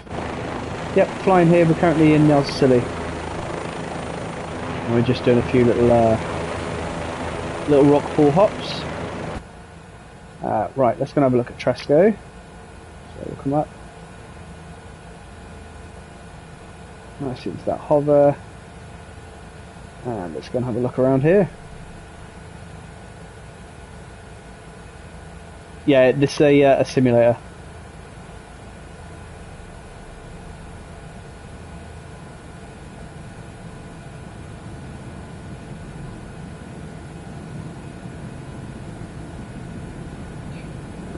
Speaker 1: Yep, flying here, we're currently in Isles of Scilly. And we're just doing a few little rock pool hops. Right, let's go and have a look at Tresco. So we'll come up. Nice into that hover. And let's go and have a look around here. Yeah, this is a simulator.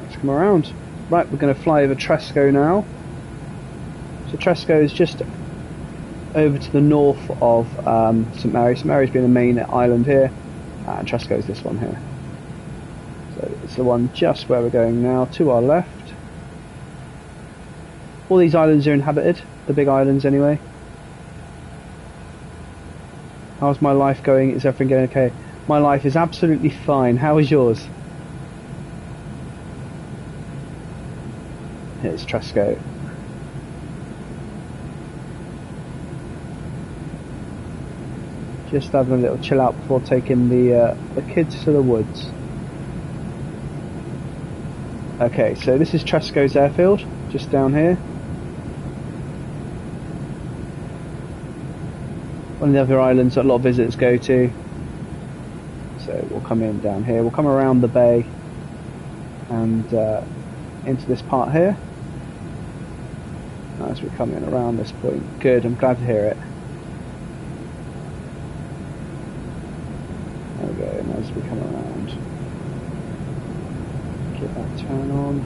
Speaker 1: Let's come around. Right, we're going to fly over Tresco now. So Tresco is just over to the north of St Mary's. St Mary's being the main island here, and Tresco is this one here. So it's the one just where we're going now, to our left. All these islands are inhabited, the big islands anyway. How's my life going? Is everything going okay? My life is absolutely fine. How is yours? Here's Tresco. Just having a little chill out before taking the kids to the woods. Okay, so this is Tresco's airfield, just down here. One of the other islands that a lot of visitors go to. So we'll come in down here, we'll come around the bay and into this part here. As we come in around this point. Good, I'm glad to hear it. There we go, and as we come around, get that turn on.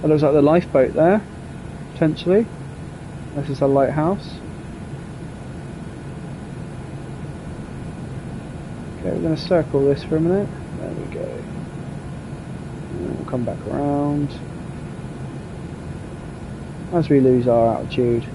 Speaker 1: That looks like the lifeboat there, potentially. This is a lighthouse. Okay, we're going to circle this for a minute. There we go. And then we'll come back around. As we lose our altitude.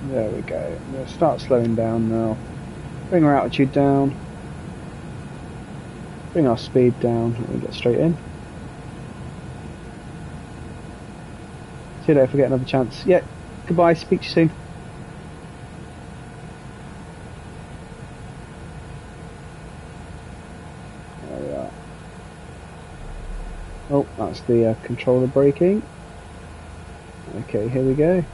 Speaker 1: There we go. I'm going to start slowing down now. Bring our altitude down. Bring our speed down. Let me get straight in. See you later if I get another chance. Yeah, goodbye, speak to you soon. There we are. Oh, that's the controller braking. Okay, here we go.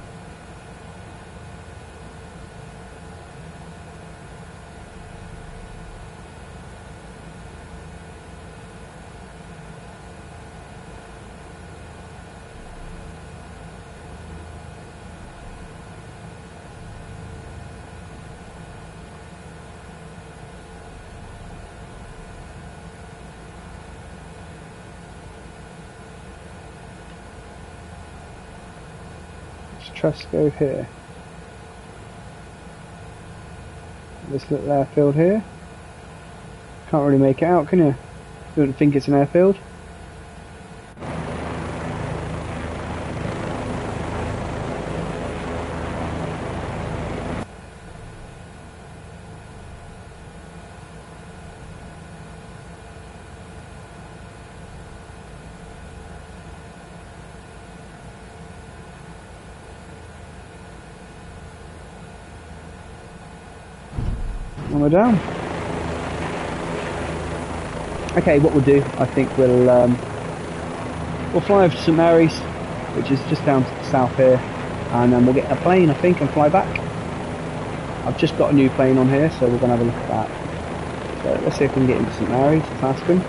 Speaker 1: Go here. This little airfield here. Can't really make it out, can you? You wouldn't think it's an airfield. And we're down. Okay, what we'll do, I think we'll fly over to St Mary's, which is just down to the south here, and then we'll get a plane, I think, and fly back. I've just got a new plane on here, so we're going to have a look at that. So let's see if we can get into St Mary's. Let's ask him.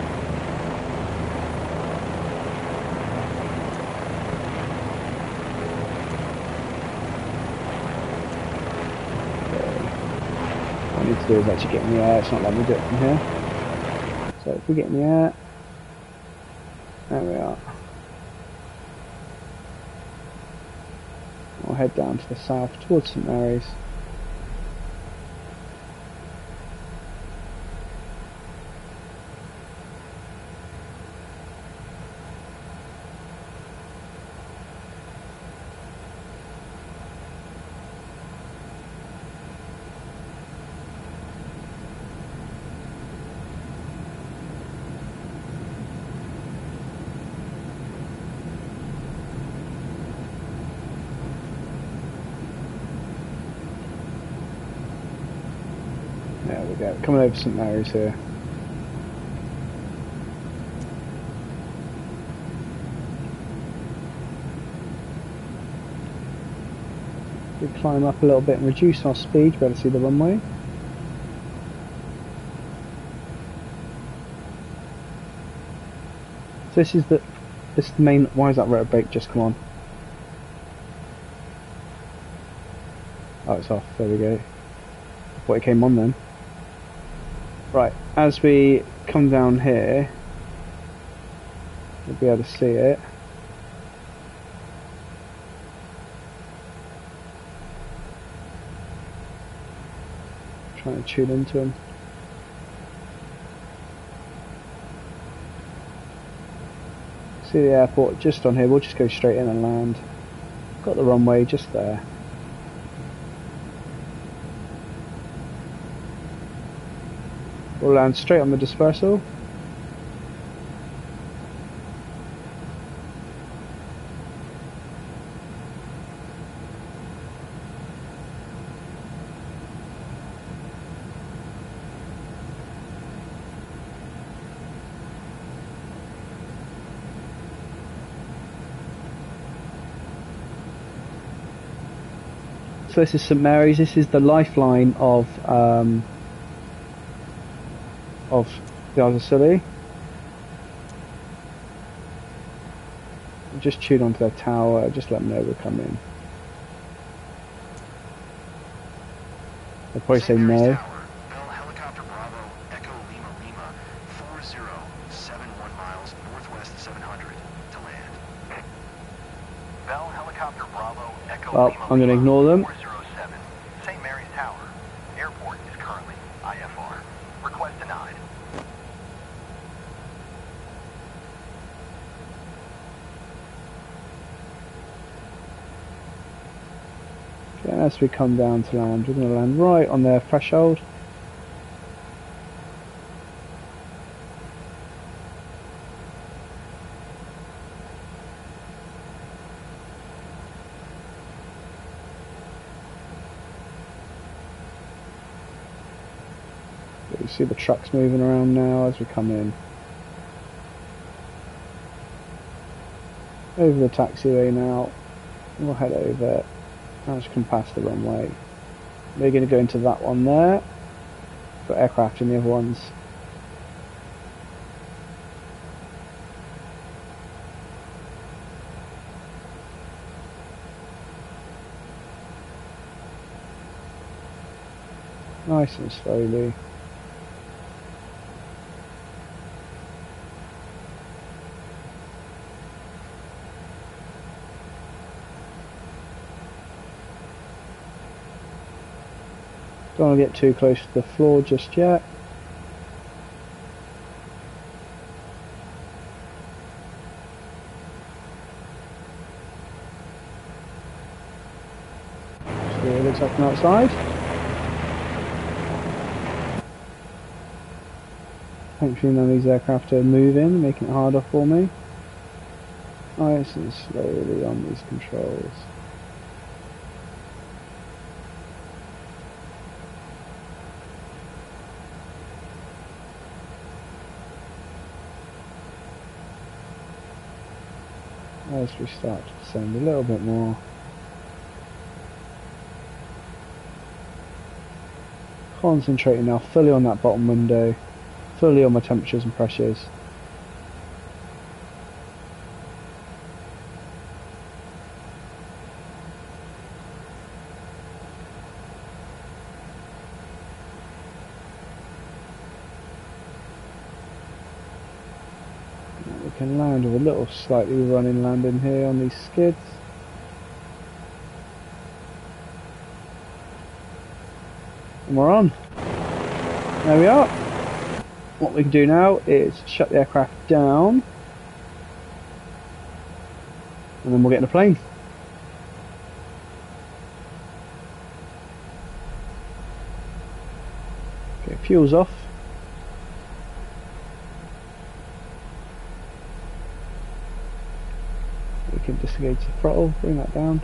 Speaker 1: What I need to do is actually get in the air. It's not letting me do it from here. So if we get in the air, there we are. We'll head down to the south towards St Mary's. There we go, coming over St Mary's here. We climb up a little bit and reduce our speed to be able to see the runway. So this is the main. Why is that rotor brake just come on? Oh, it's off. There we go. I thought it came on then. Right, as we come down here, you'll be able to see it. Trying to tune into them. See the airport just on here. We'll just go straight in and land. Got the runway just there. We'll land straight on the dispersal. So this is St Mary's. This is the lifeline of the Isles of Scilly. Just tune onto their tower, just let them know we're coming. They'll probably say no.
Speaker 3: Bell Helicopter Bravo, Echo Lima Lima, 4071 miles northwest of 700 to land. Bell Helicopter Bravo, Echo
Speaker 1: Well,
Speaker 3: Lima
Speaker 1: I'm going to ignore them.
Speaker 3: 407, St. Mary's Tower. Airport is currently IFR. Request denied.
Speaker 1: And as we come down to land, we're going to land right on their threshold. So you see the trucks moving around now as we come in. Over the taxiway now. We'll head over and just come past the runway. We're going to go into that one there. Got aircraft in the other ones. Nice and slowly. Don't want to get too close to the floor just yet. See what it looks like from outside. Hopefully none of these aircraft are moving, making it harder for me. Nice and slowly on these controls. As we start to descend a little bit more. Concentrating now fully on that bottom window, fully on my temperatures and pressures. We can land with a little slightly running landing here on these skids. And we're on. There we are. What we can do now is shut the aircraft down. And then we'll get in a plane. Okay, fuel's off. We can disengage the throttle, bring that down.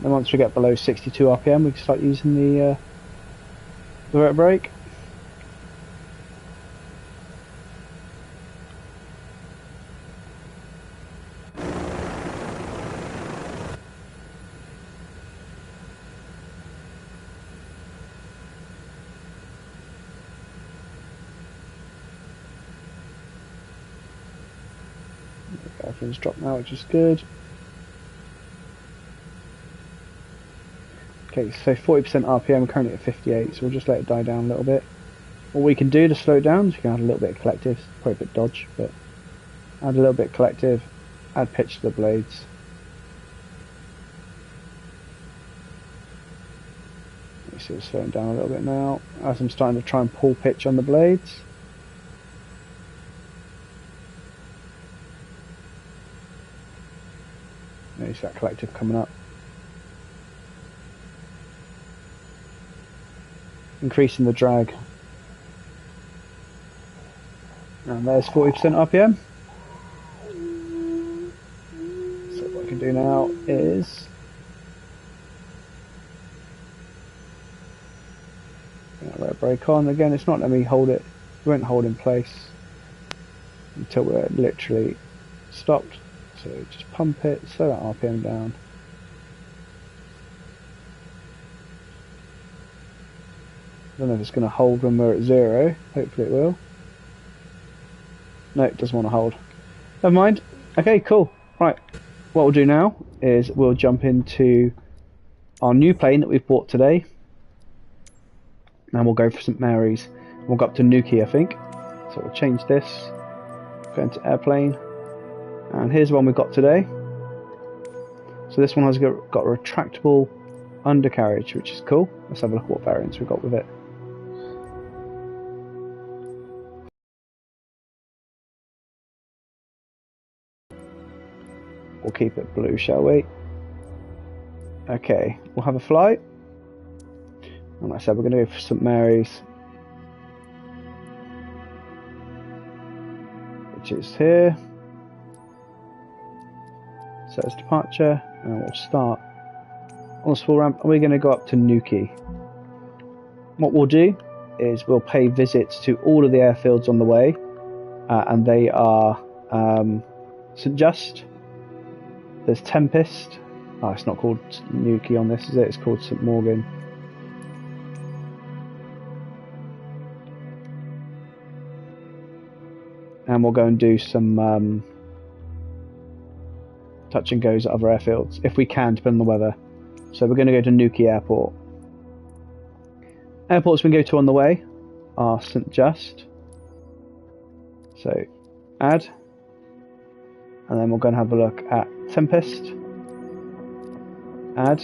Speaker 1: And once we get below 62 RPM, we can start using the rotary brake. Everything's dropped now, which is good. Okay, so 40% RPM, currently at 58, so we'll just let it die down a little bit. What we can do to slow it down is we can add a little bit of collective, probably a bit dodge, but add a little bit of collective, add pitch to the blades. You see it's slowing down a little bit now, as I'm starting to try and pull pitch on the blades. Notice that collective coming up. Increasing the drag. And there's 40% RPM. So what I can do now is bring that brake on. Again, it's not letting me hold it. We won't hold in place until we're literally stopped. So just pump it, slow that RPM down. I don't know if it's going to hold when we're at 0. Hopefully it will. No, it doesn't want to hold. Never mind. Okay, cool. Right. What we'll do now is we'll jump into our new plane that we've bought today. And we'll go for St Mary's. We'll go up to Newquay, I think. So we'll change this. Go into airplane. And here's the one we've got today. So this one has got a retractable undercarriage, which is cool. Let's have a look at what variants we've got with it. We'll keep it blue, shall we? Okay, we'll have a flight. And like I said, we're going to go for St Mary's. which is here. So it's departure, and we'll start on the small ramp, and we're going to go up to Newquay. What we'll do is we'll pay visits to all of the airfields on the way, and they are St Just, there's Tempest, oh, it's not called Newquay on this, is it? It's called St Morgan. And we'll go and do some touch and goes at other airfields, if we can, depending on the weather. So we're going to go to Newquay Airport. Airports we can go to on the way are St Just. So add. And then we're going to have a look at Tempest. Add.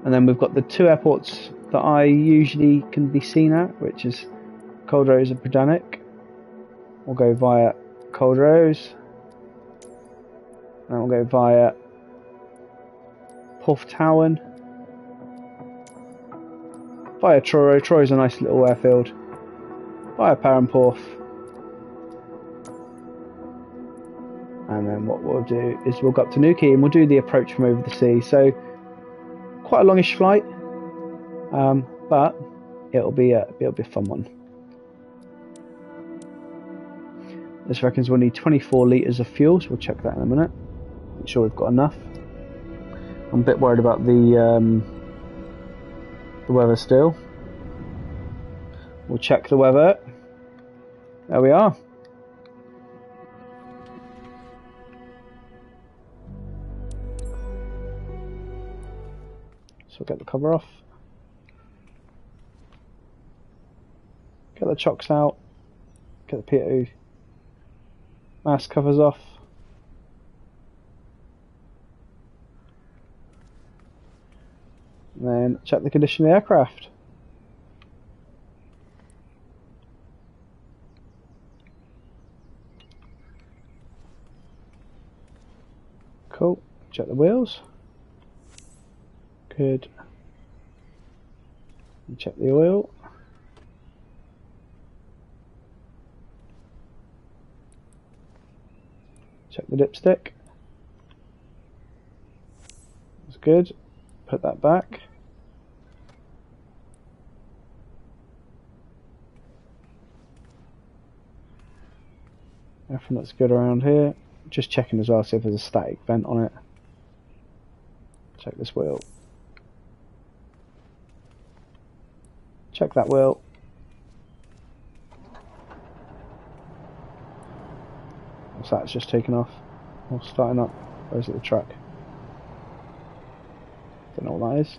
Speaker 1: And then we've got the two airports that I usually can be seen at, which is Coldrose and Penzance. We'll go via Coldrose. And we'll go via Porthtowan. Via Truro. Troy's a nice little airfield. Via Perranporth. And then what we'll do is we'll go up to Newquay and we'll do the approach from over the sea. So quite a longish flight, but it'll be a fun one. This reckons we'll need 24 litres of fuel, so we'll check that in a minute. Make sure we've got enough. I'm a bit worried about the weather still. We'll check the weather. There we are. So we'll get the cover off. Get the chocks out. Get the P2 mask covers off. And then check the condition of the aircraft. Cool. Check the wheels. Good. And check the oil. Check the dipstick. That's good. Put that back. Everything looks good around here. Just checking as well, see if there's a static vent on it. Check this wheel. Check that wheel. What's that? It's just taken off. Or starting up. Or is it the truck? Don't know what that is.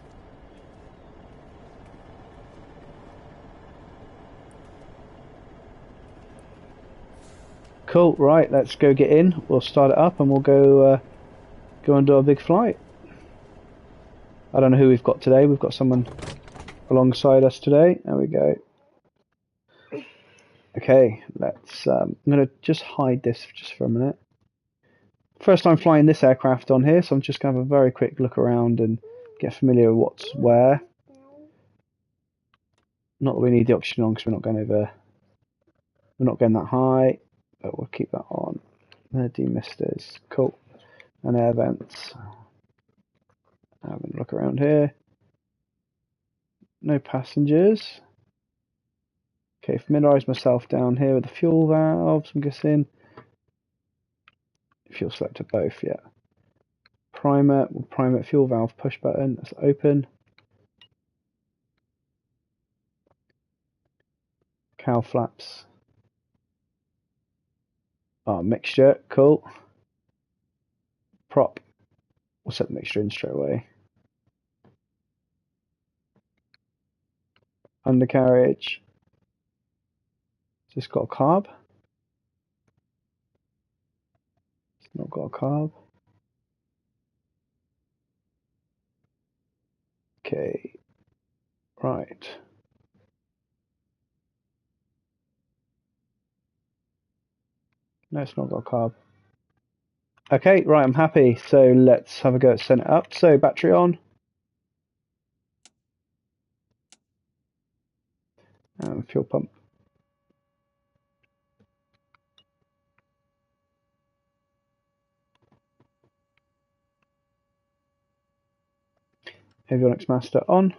Speaker 1: Cool, right, let's go get in. We'll start it up and we'll go and do a big flight. I don't know who we've got today. We've got someone alongside us today. There we go. Okay, let's I'm gonna just hide this just for a minute. First time flying this aircraft on here, so I'm just gonna have a very quick look around and get familiar with what's where. Not that we need the oxygen on because we're not going that high, but we'll keep that on. Demisters, cool. And air vents. Having a look around here. No passengers. Okay, familiarise myself down here with the fuel valves, I'm guessing. Fuel selector both, yeah. Primer, fuel valve push button, that's open. Cowl flaps. Oh, mixture, cool. Prop, we'll set the mixture in straight away. Undercarriage. Has this got a carb? It's not got a carb. Okay, right. No, it's not got a carb. Okay, right, I'm happy. So let's have a go at setting it up. So battery on. And fuel pump. Avionics master on.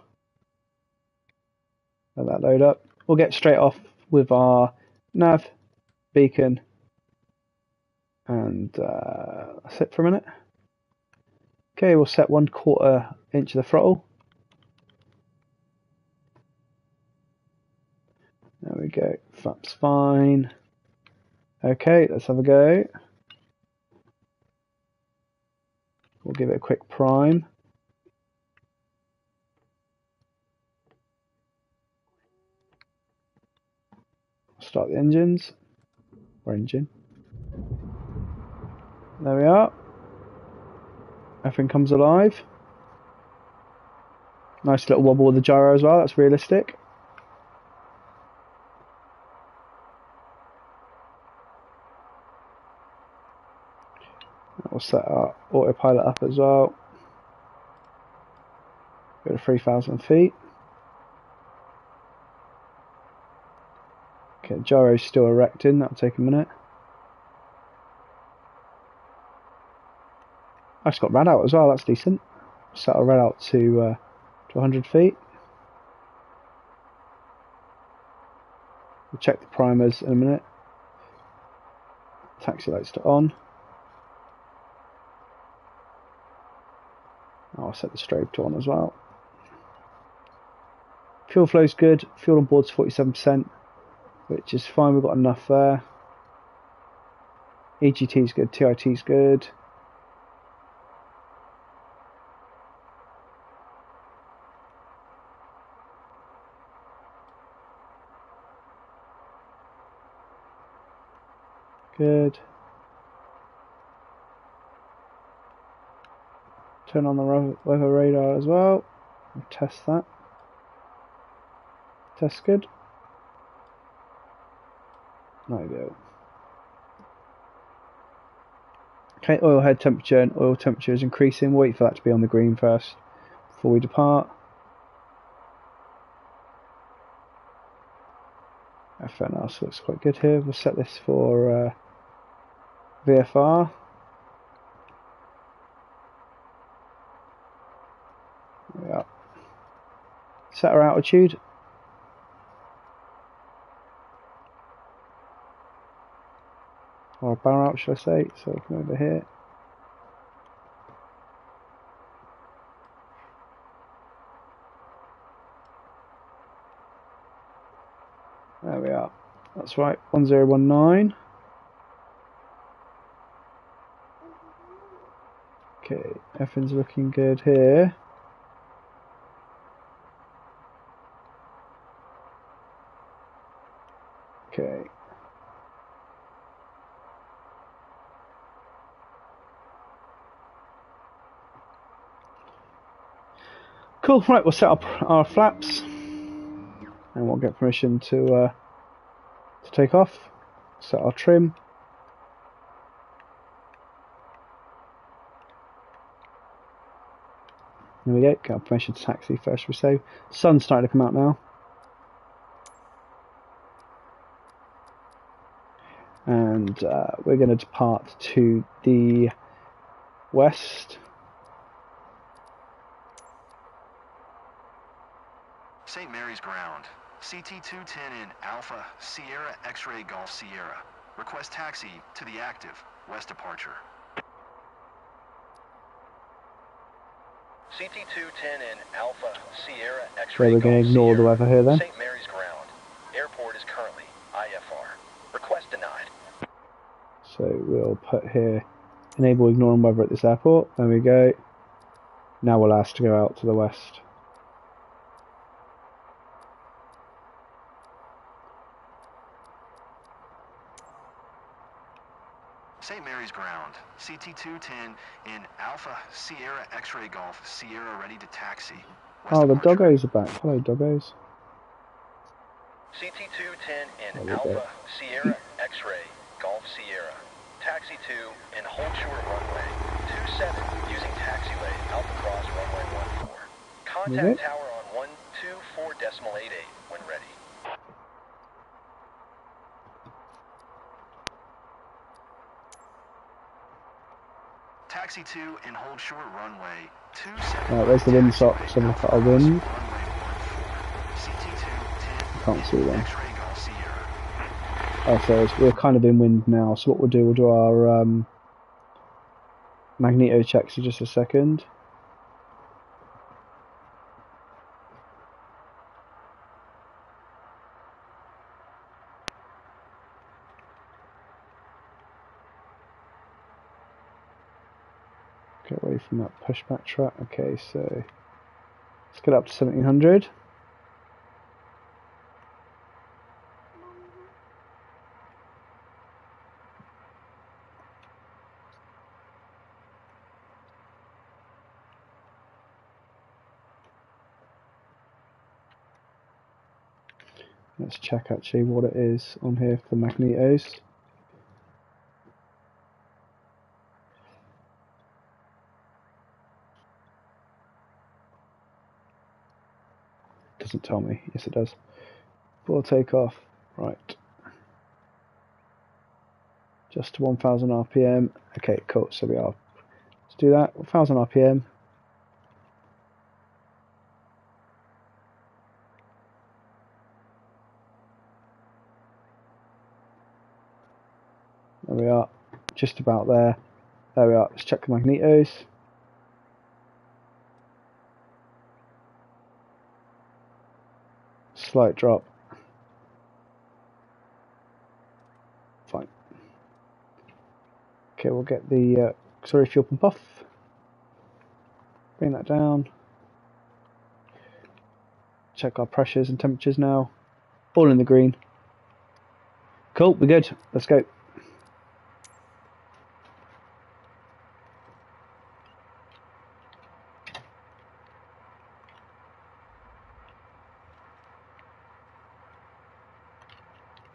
Speaker 1: Let that load up. We'll get straight off with our nav, beacon, and that's it for a minute. Okay, we'll set 1/4 inch of the throttle. There we go, flaps fine. Okay, let's have a go. We'll give it a quick prime. Start the engines, or engine. There we are. Everything comes alive. Nice little wobble with the gyro as well, that's realistic. We'll set our autopilot up as well. Go to 3,000 feet. Okay, gyro's still erecting, that'll take a minute. I just got rad out as well, that's decent. Set our rad out to 100 feet. We'll check the primers in a minute. Taxi lights to on. I'll set the strobe to on as well. Fuel flow's good. Fuel on board's 47%, which is fine. We've got enough there. EGT's good. TIT's good. Good. Turn on the weather radar as well. We'll test that. Test good. There we go. Okay, oil head temperature and oil temperature is increasing. Wait for that to be on the green first before we depart. FNR looks quite good here. We'll set this for VFR. There we are. Set our altitude. Or bar out, should I say? So we come over here. There we are. That's right, 1019. Okay, everything's looking good here. Okay. Cool, right, we'll set up our flaps and we'll get permission to take off. Set our trim. There we go, get our permission to taxi first, we say. Sun's starting to come out now. And we're going to depart to the west.
Speaker 3: St. Mary's Ground. CT-210 in Alpha Sierra X-Ray Golf Sierra. Request taxi to the active west departure.
Speaker 4: CT-210 in Alpha Sierra
Speaker 1: So
Speaker 4: X-Ray
Speaker 1: we're going
Speaker 4: Golf
Speaker 1: to ignore the
Speaker 4: Sierra.
Speaker 1: weather here then.
Speaker 4: St. Mary's Ground. Airport is currently IFR. Request denied.
Speaker 1: So we'll put here, enable ignoring weather at this airport. There we go. Now we'll ask to go out to the west.
Speaker 3: St. Mary's Ground. CT-210 in Alpha Sierra X-Ray Golf Sierra ready to taxi. West
Speaker 1: Oh, the
Speaker 3: departure.
Speaker 1: doggos are back. Hello, doggos.
Speaker 4: CT-210 in
Speaker 1: There we go.
Speaker 4: Alpha Sierra X-Ray Golf Sierra. Taxi 2 and hold short runway 27 using taxiway Alpha Cross runway 14. Contact
Speaker 1: Okay.
Speaker 4: tower on 124.88 when ready.
Speaker 3: Taxi 2 and hold short runway 27.
Speaker 1: There's the wind socks, and look at our wind.
Speaker 3: Runway 14. CT2, 10,
Speaker 1: Can't see them.
Speaker 3: X-ray Golf Sierra.
Speaker 1: Oh, so we're kind of in wind now, so what we'll do our magneto checks in just a second. Get away from that pushback track. Okay, so let's get up to 1700. Let's check actually what it is on here for magnetos. Doesn't tell me. Yes, it does. Full takeoff. Right. Just to 1000 RPM. Okay, cool. So we are. Let's do that. 1000 RPM. There we are. Just about there. There we are. Let's check the magnetos. Slight drop. Fine. Okay, we'll get the auxiliary fuel pump off. Bring that down. Check our pressures and temperatures now. All in the green. Cool, we're good. Let's go.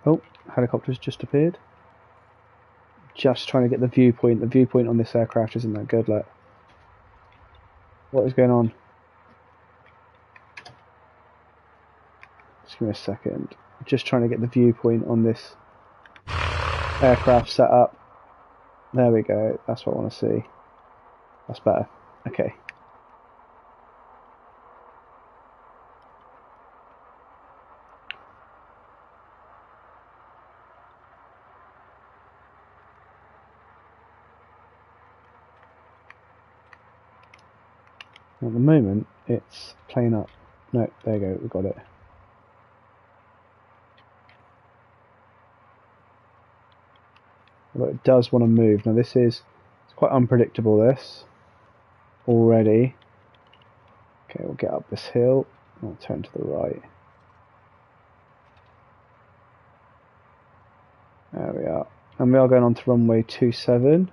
Speaker 1: Oh, helicopter's just appeared. Just trying to get the viewpoint. The viewpoint on this aircraft isn't that good. Look. What is going on? Just give me a second. Just trying to get the viewpoint on this aircraft setup. There we go. That's what I want to see. That's better. Okay. At the moment, it's playing up. No, there you go, we got it. But it does want to move. Now this is, it's quite unpredictable this, already. Okay, we'll get up this hill, I'll turn to the right. There we are. And we are going on to runway 27.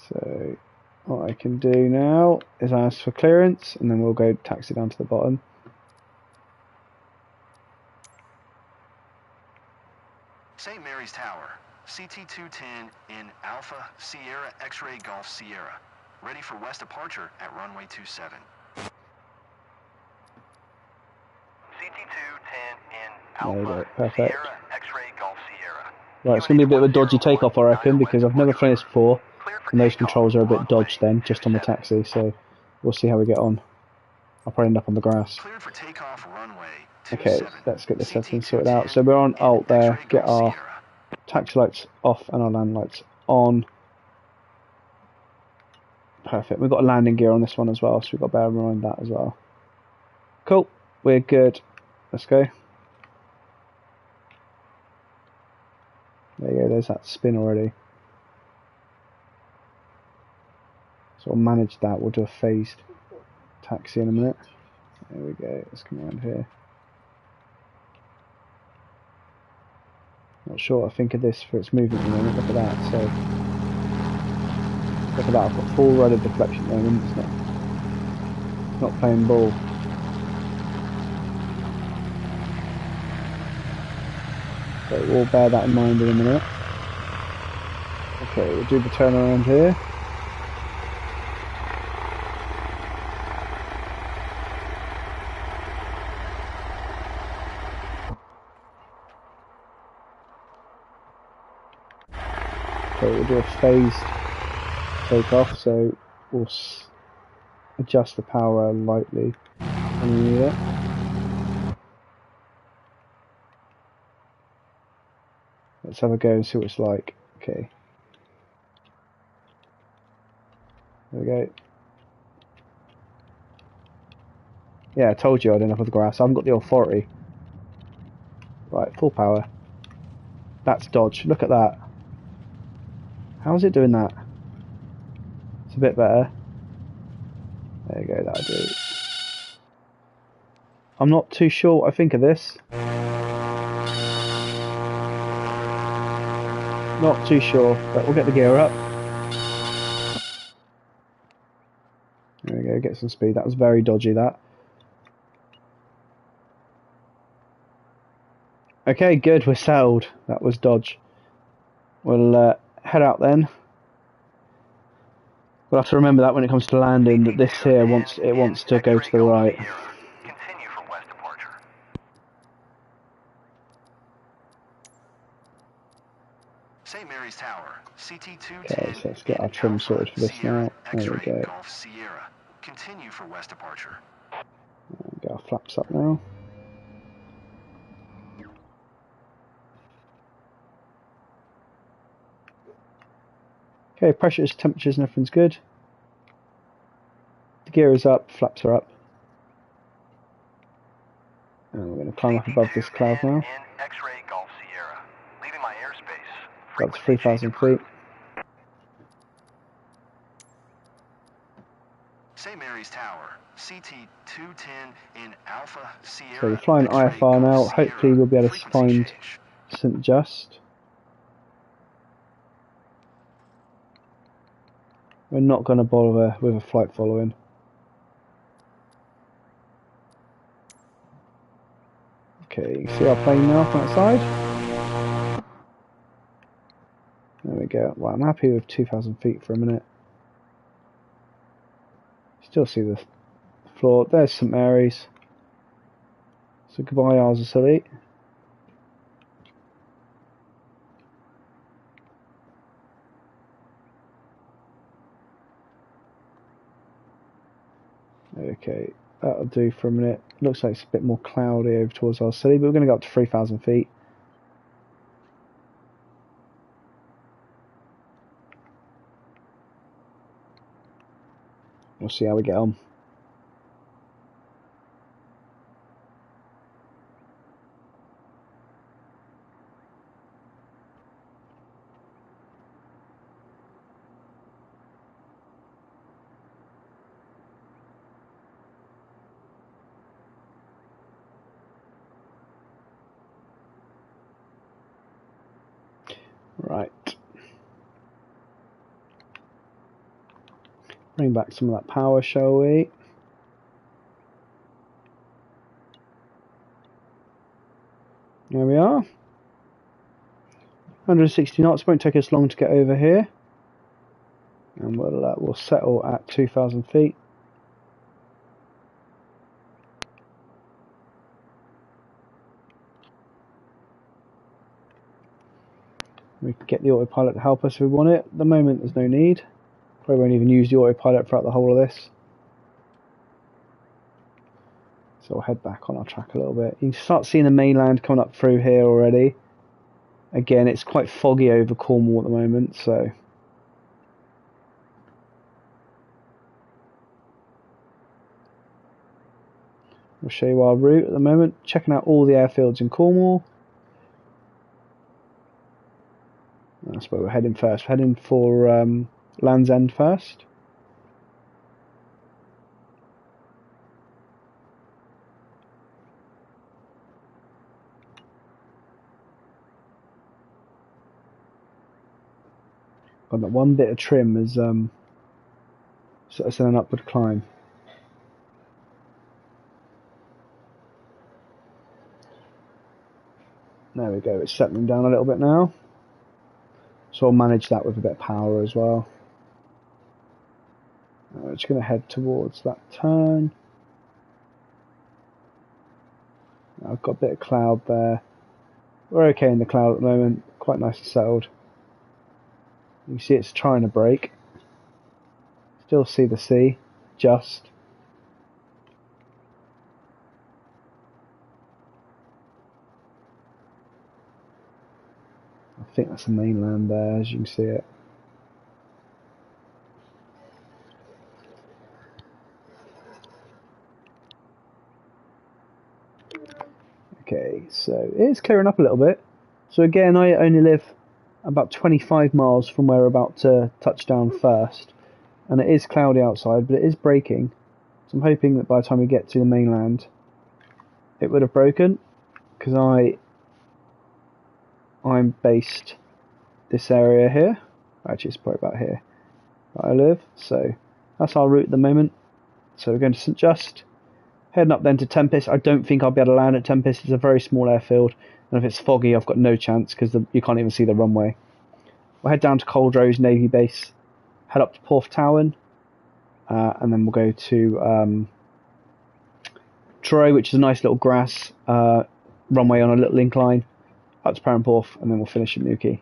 Speaker 1: So what I can do now is ask for clearance, and then we'll go taxi down to the bottom.
Speaker 3: St. Mary's Tower, CT210 in Alpha Sierra X-ray Golf Sierra. Ready for west departure at runway 27.
Speaker 4: CT210 in
Speaker 1: There we
Speaker 4: Alpha
Speaker 1: go, perfect.
Speaker 4: Sierra X-ray Golf Sierra.
Speaker 1: Right, it's going to be a bit of a dodgy takeoff, I reckon, because I've never flown this before, and those controls are a bit dodged then, just on the taxi, so we'll see how we get on. I'll probably end up on the grass.
Speaker 3: Cleared for takeoff runway
Speaker 1: Okay,
Speaker 3: 27.
Speaker 1: let's get the settings sorted out. So we're on alt there, get our taxi lights off and our land lights on. Perfect, we've got a landing gear on this one as well, so we've got to bear in mind that as well. Cool, we're good. Let's go. There you go, there's that spin already. So we'll manage that, we'll do a phased taxi in a minute. There we go, let's come around here. Not sure what I think of this for its movement at the moment, look at that. So look at that, I've got full rudder deflection at the moment, it's not playing ball. So we'll bear that in mind in a minute. Okay, we'll do the turnaround here. so we'll do a phased takeoff, so we'll adjust the power lightly when we need it. Let's have a go and see what it's like. Okay. There we go. Yeah, I told you I didn't have the grass. I haven't got the authority. Right, full power. That's dodge. Look at that. How's it doing that? It's a bit better. There you go, that'll do. I'm not too sure what I think of this. Not too sure, but we'll get the gear up. There we go, get some speed. That was very dodgy, that. Okay, good, we're settled. That was dodge. We'll head out then. We'll have to remember that when it comes to landing, that this here wants to go to the right.
Speaker 4: Continue for west departure.
Speaker 3: St. Mary's Tower, CT210
Speaker 1: Okay, so let's get our trim
Speaker 3: Alpha
Speaker 1: sorted for this
Speaker 3: Sierra
Speaker 1: now. There we
Speaker 3: X-ray
Speaker 1: go.
Speaker 3: Golf Sierra. Continue for west departure.
Speaker 1: Get our flaps up now. Okay, pressures, temperatures and everything's good. The gear is up, flaps are up. And we're going to climb up above this cloud now.
Speaker 4: In X-ray Golf Sierra. Leaving my airspace.
Speaker 1: Got to 3,000 feet.
Speaker 3: St. Mary's Tower, CT210 in Alpha Sierra.
Speaker 1: So we're flying
Speaker 3: X-ray
Speaker 1: IFR now.
Speaker 3: Golf Sierra.
Speaker 1: Hopefully we'll be able to
Speaker 3: Frequency
Speaker 1: find
Speaker 3: change.
Speaker 1: St. Just. We're not going to bother with a flight following. Okay, you can see our plane now from that side. There we go. Well, I'm happy with 2,000 feet for a minute. Still see the floor. There's St. Mary's. So goodbye, Isles of Scilly. Okay, that'll do for a minute. Looks like it's a bit more cloudy over towards Isles of Scilly, but we're going to go up to 3,000 feet. We'll see how we get on. Right. Bring back some of that power, shall we? There we are. 160 knots, won't take us long to get over here. And we'll settle at 2,000 feet. We can get the autopilot to help us if we want it. At the moment there's no need. Probably won't even use the autopilot throughout the whole of this. So we'll head back on our track a little bit. You can start seeing the mainland coming up through here already. Again, it's quite foggy over Cornwall at the moment, so... We'll show you our route at the moment. Checking out all the airfields in Cornwall. That's where we're heading first. We're heading for Land's End first. Got that one bit of trim as sort of an upward climb. There we go, it's settling down a little bit now. So I'll manage that with a bit of power as well. We're just going to head towards that turn. I've got a bit of cloud there. We're okay in the cloud at the moment, quite nice and settled. You can see it's trying to break. Still see the sea, just. I think that's the mainland there, as you can see it. Okay, so it's clearing up a little bit. So again, I only live about 25 miles from where we're about to touch down first. And it is cloudy outside, but it is breaking. So I'm hoping that by the time we get to the mainland, it would have broken. Because I'm based this area here. Actually, it's probably about here that I live. So that's our route at the moment. So we're going to St Just. Heading up then to Tempest. I don't think I'll be able to land at Tempest. It's a very small airfield, and if it's foggy, I've got no chance because you can't even see the runway. We'll head down to Coldrose Navy Base, head up to Porthtowan, and then we'll go to Troy, which is a nice little grass runway on a little incline, up to Perranporth, and then we'll finish at Newquay.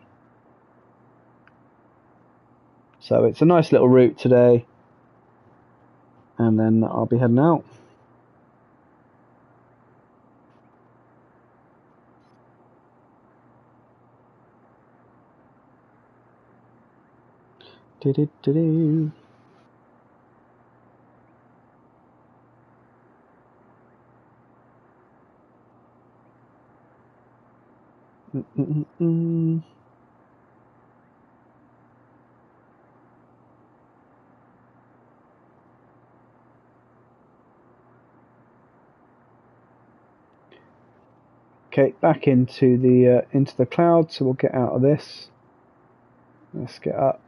Speaker 1: So it's a nice little route today, and then I'll be heading out. Do-do-do-do. Okay, back into the cloud, so we'll get out of this. Let's get up.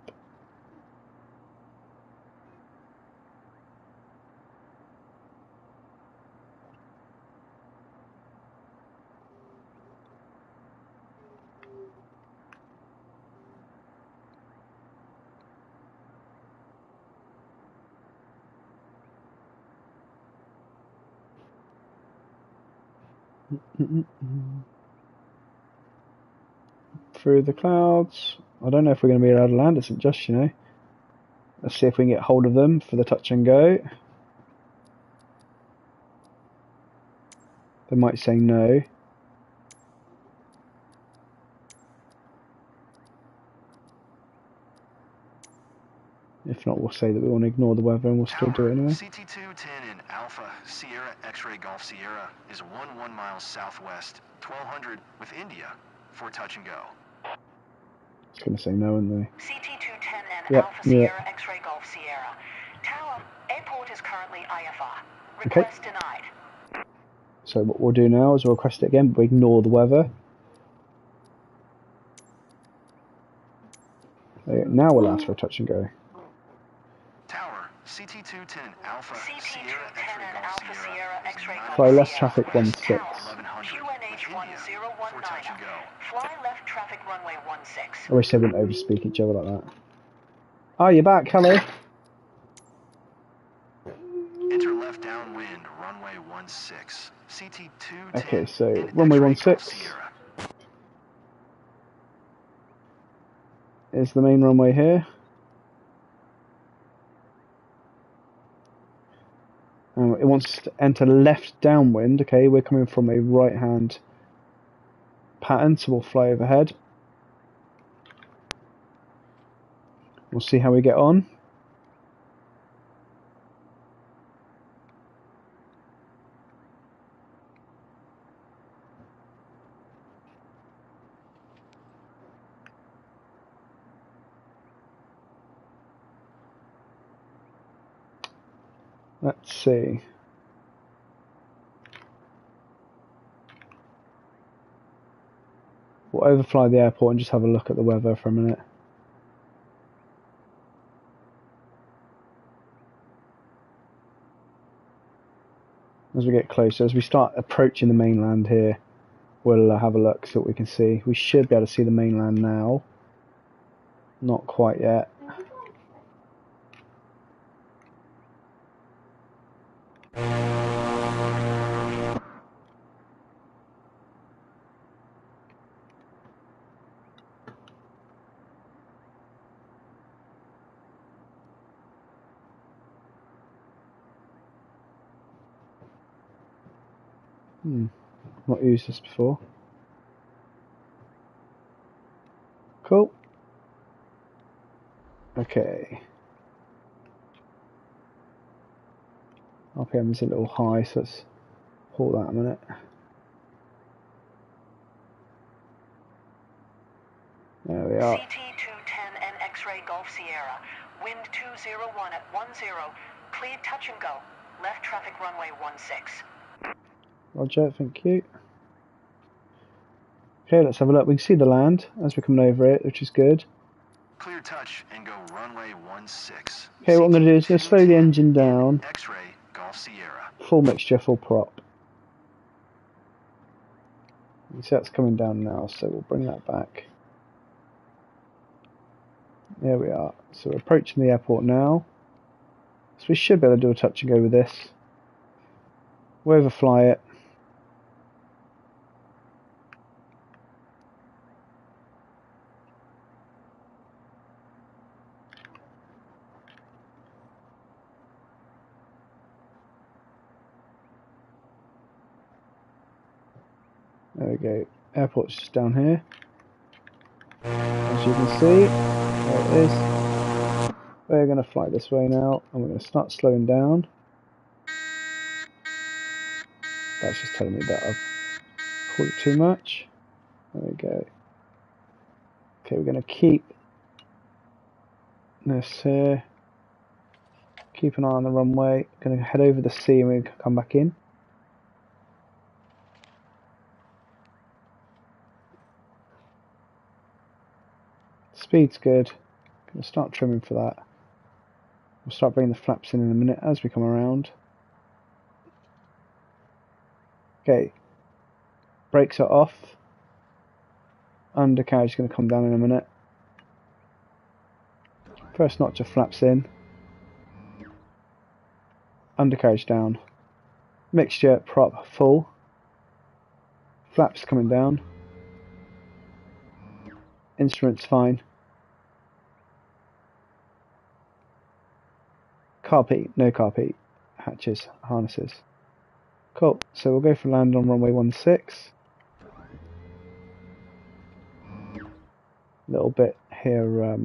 Speaker 1: Through the clouds. I don't know if we're going to be allowed to land at St Just, you know. Let's see if we can get hold of them for the touch and go. They might say no. If not, we'll say that we want to ignore the weather and we'll still do it anyway.
Speaker 3: CT210 in Alpha Sierra X-Ray Golf Sierra is 1 miles southwest, 1200 with India for touch and go.
Speaker 1: It's going to say no, aren't they?
Speaker 5: CT210 and Alpha Sierra X-Ray Golf Sierra. Tower, airport is currently IFR. Request denied.
Speaker 1: So what we'll do now is we'll request it again, but we ignore the weather. Now we'll ask for a touch and go.
Speaker 3: Tower, CT210 Alpha Sierra
Speaker 5: CT210
Speaker 3: X-Ray
Speaker 5: and Alpha Sierra X-Ray
Speaker 1: Fly
Speaker 5: Golf
Speaker 1: left
Speaker 5: Sierra.
Speaker 1: traffic 16.
Speaker 5: QNH1019. Fly left traffic runway 16.
Speaker 1: I wish they wouldn't overspeak each other like that. Oh, you're back. Hello.
Speaker 3: Enter left downwind, runway 16. CT210
Speaker 1: Okay, so
Speaker 3: in
Speaker 1: runway
Speaker 3: X-ray
Speaker 1: 16
Speaker 3: Golf Sierra.
Speaker 1: is the main runway here. It wants to enter left downwind. Okay, we're coming from a right-hand pattern, so we'll fly overhead. We'll see how we get on. Let's see. We'll overfly the airport and just have a look at the weather for a minute. As we get closer, as we start approaching the mainland here, we'll have a look, see what we can see. We should be able to see the mainland now. Not quite yet. Not used this before. Cool. Okay. RPM is a little high, so let's hold that a minute. There we are.
Speaker 5: CT210 and X-ray Golf Sierra. Wind 201 at 10. Cleared touch and go. Left traffic runway 16.
Speaker 1: Roger, thank you. Okay, let's have a look. We can see the land as we're coming over it, which is good.
Speaker 3: Clear touch and go runway 16.
Speaker 1: Okay, what I'm going to do is going to slow the engine down.
Speaker 3: X-ray Golf Sierra.
Speaker 1: Full mixture, full prop. You see that's coming down now, so we'll bring that back. There we are. So we're approaching the airport now. So we should be able to do a touch and go with this. We'll overfly it. There we go. Airport's just down here. As you can see, there it is. We're going to fly this way now, and we're going to start slowing down. That's just telling me that I've pulled it too much. There we go. Okay, we're going to keep this here. Keep an eye on the runway. Going to head over the sea and we can come back in. Speed's good. Going to start trimming for that. We'll start bringing the flaps in a minute as we come around. Okay. Brakes are off. Undercarriage is going to come down in a minute. First notch of flaps in. Undercarriage down. Mixture prop full. Flaps coming down. Instruments fine. Carpet, no carpet. Hatches, harnesses. Cool. So we'll go for land on runway 16. A little bit here, a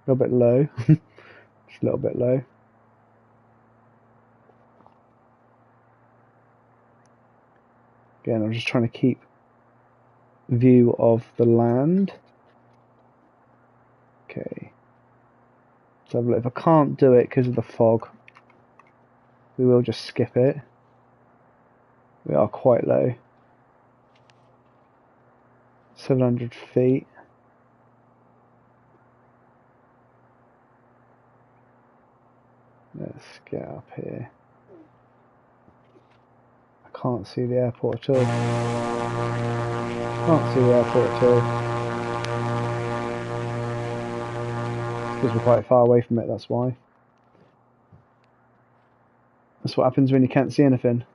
Speaker 1: little bit low. Just a little bit low. Again, I'm just trying to keep view of the land. Okay. So if I can't do it because of the fog, we will just skip it. We are quite low. 700 feet. Let's get up here. I can't see the airport at all. Can't see the airport at all. Because we're quite far away from it, that's why. That's what happens when you can't see anything.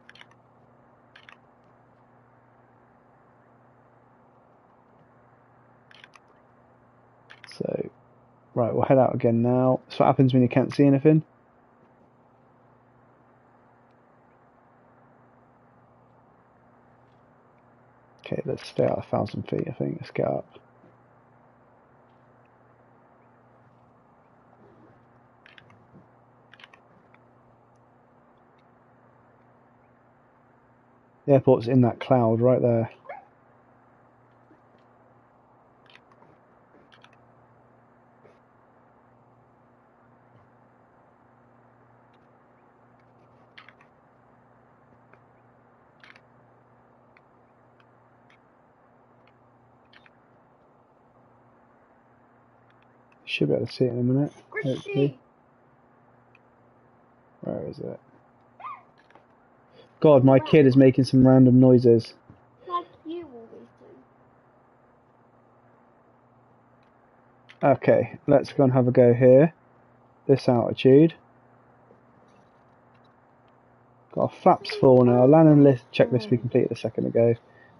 Speaker 1: So, right, we'll head out again now. That's what happens when you can't see anything. Okay, let's stay at 1,000 feet, I think. Let's get up. The airport's in that cloud right there. Should be able to see it in a minute, hopefully. Where is it? God, my kid is making some random noises.
Speaker 6: Like you always do.
Speaker 1: Okay, let's go and have a go here. This altitude. Got our flaps full now. Land and lift checklist we completed a second ago.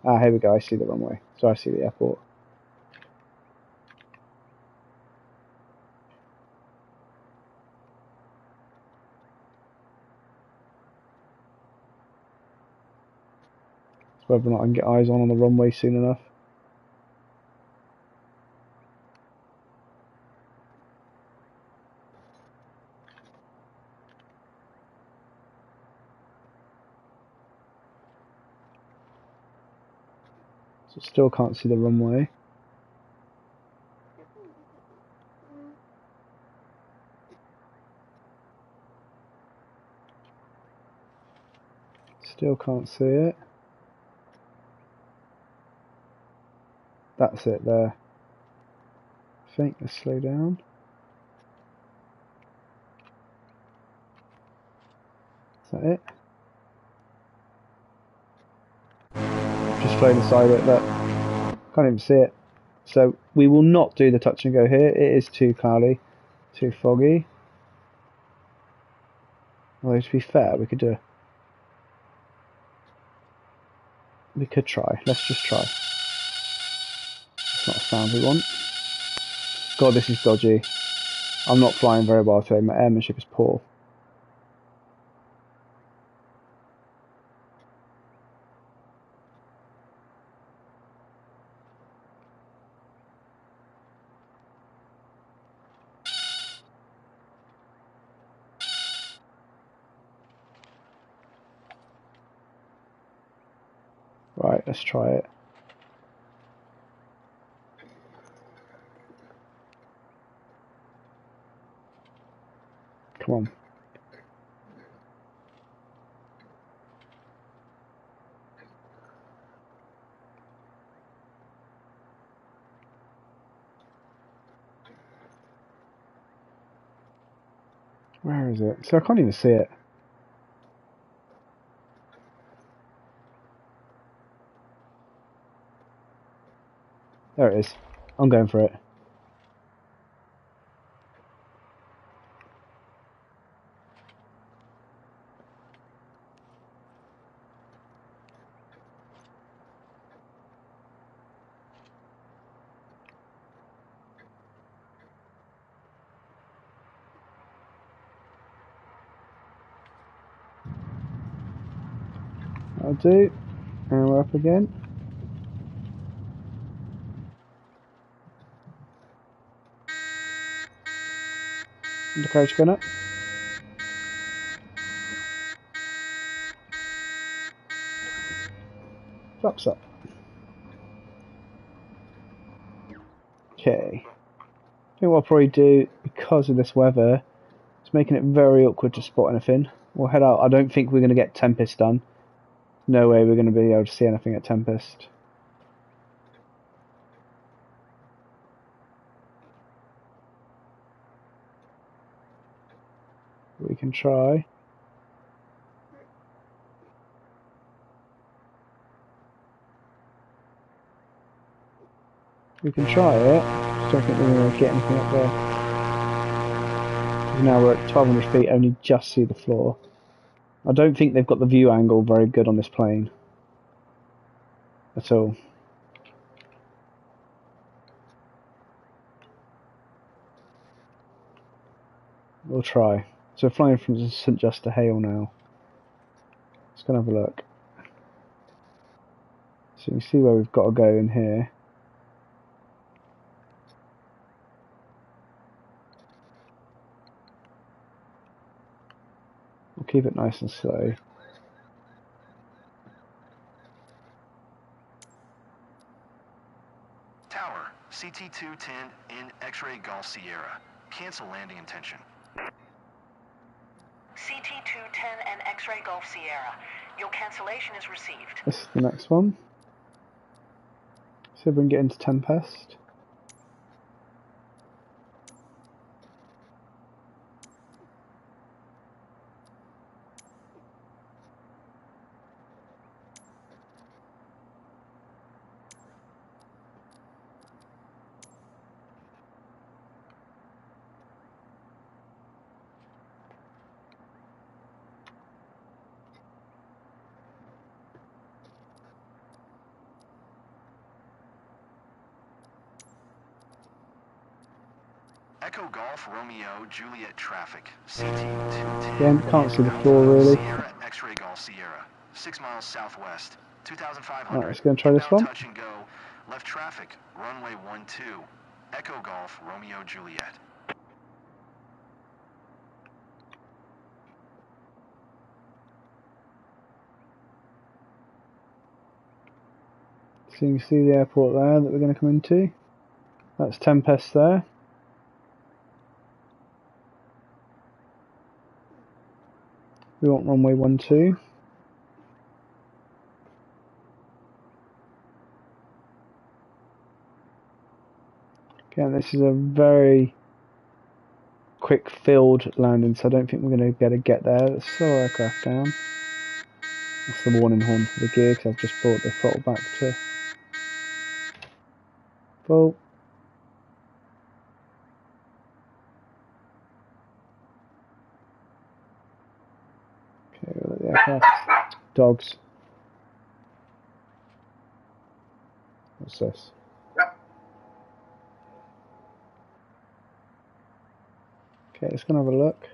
Speaker 1: Ah, here we go. I see the runway. So I see the airport. whether or not I can get eyes on the runway soon enough. So still can't see the runway. Still can't see it. That's it there. I think let's slow down. Is that it? Just flown aside it, look. Can't even see it. So we will not do the touch and go here. It is too cloudy, too foggy. Although to be fair, we could try. Let's just try. It's not a sound we want. God, this is dodgy. I'm not flying very well today. My airmanship is poor. Right, let's try it. Come on. Where is it? So I can't even see it. There it is. I'm going for it. I'll do. And we're up again. Undercarriage gun up. Flaps up. Okay. I think what I'll probably do, because of this weather, it's making it very awkward to spot anything. We'll head out. I don't think we're going to get Tempest done. No way we're going to be able to see anything at Tempest. We can try. We can try it. Just don't think we're going to get anything up there. Now we're at 1200 feet, only just see the floor. I don't think they've got the view angle very good on this plane. At all. We'll try. So we're flying from St Just to Hale now. Let's go and have a look. So you can see where we've got to go in here. We'll keep it nice and slow.
Speaker 3: Tower, CT-210 in X-ray Golf Sierra. Cancel landing intention.
Speaker 5: CT-210 and X-ray Golf Sierra. Your cancellation is received.
Speaker 1: This is the next one. See if we can get into Tempest.
Speaker 3: Echo Golf Romeo Juliet traffic. CT-210.
Speaker 1: Again, can't see the floor really.
Speaker 3: Sierra X-ray Golf Sierra. 6 miles southwest. 2500.
Speaker 1: Right, let's go and try this
Speaker 3: Inbound
Speaker 1: one.
Speaker 3: touch and go. Left traffic, runway 12. Echo Golf, Romeo Juliet.
Speaker 1: So you can see the airport there that we're going to come into. That's Tempest there. We want runway 12. Again, this is a very quick field landing, so I don't think we're going to be able to get there. Let's slow our aircraft down. That's the warning horn for the gear, because I've just brought the throttle back to full. Okay, we'll let the aircraft. Dogs. What's this? Okay, let's go and have a look.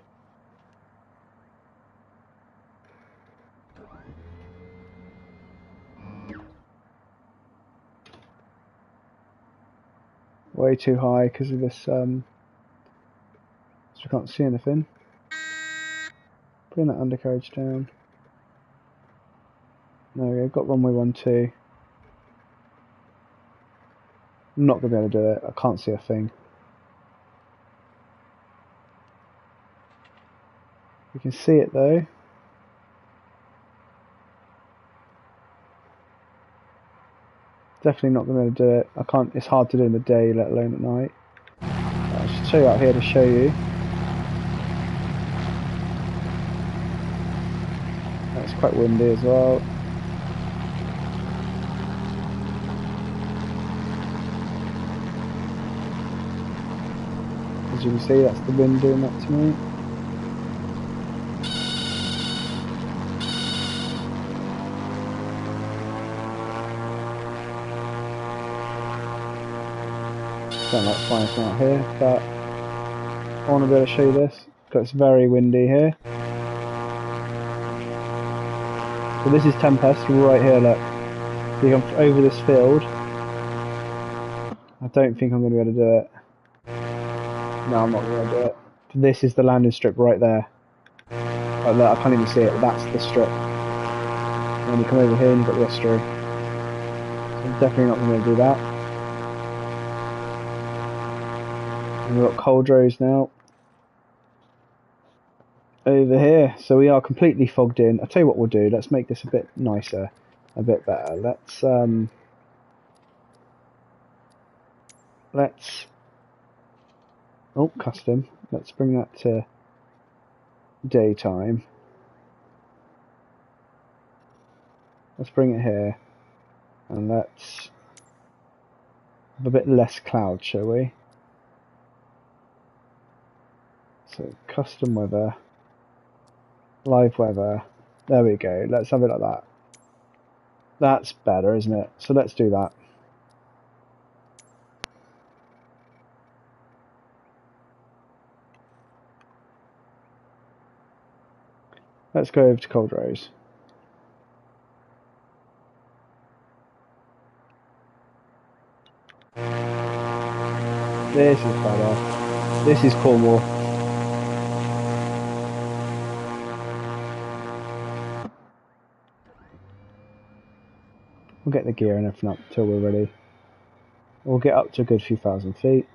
Speaker 1: Way too high because of this, so we can't see anything. Putting that undercarriage down. There we go, got runway 12. I'm not going to be able to do it, I can't see a thing. You can see it though. Definitely not going to be able to do it. I can't. It's hard to do in the day, let alone at night. I should show you out here to show you. It's quite windy as well. As you can see, that's the wind doing that to me. Don't like flying from out here, but I want to be able to show you this because it's very windy here. So this is Tempest right here, look. So you come over this field. I don't think I'm going to be able to do it. No, I'm not going to be able to do it. This is the landing strip right there. Like, look, I can't even see it, that's the strip. And then you come over here and you've got the estuary. So I'm definitely not going to be able to do that. And we've got Coldrose now over here, so we are completely fogged in. I'll tell you what we'll do, let's make this a bit nicer, a bit better. Let's oh, custom, let's bring that to daytime. Let's bring it here, and let's have a bit less cloud, shall we? So custom weather, live weather, there we go, let's have it like that. That's better, isn't it? So let's do that. Let's go over to Coldrose. This is better. This is Cornwall. We'll get the gear and everything up until we're ready. We'll get up to a good few thousand feet.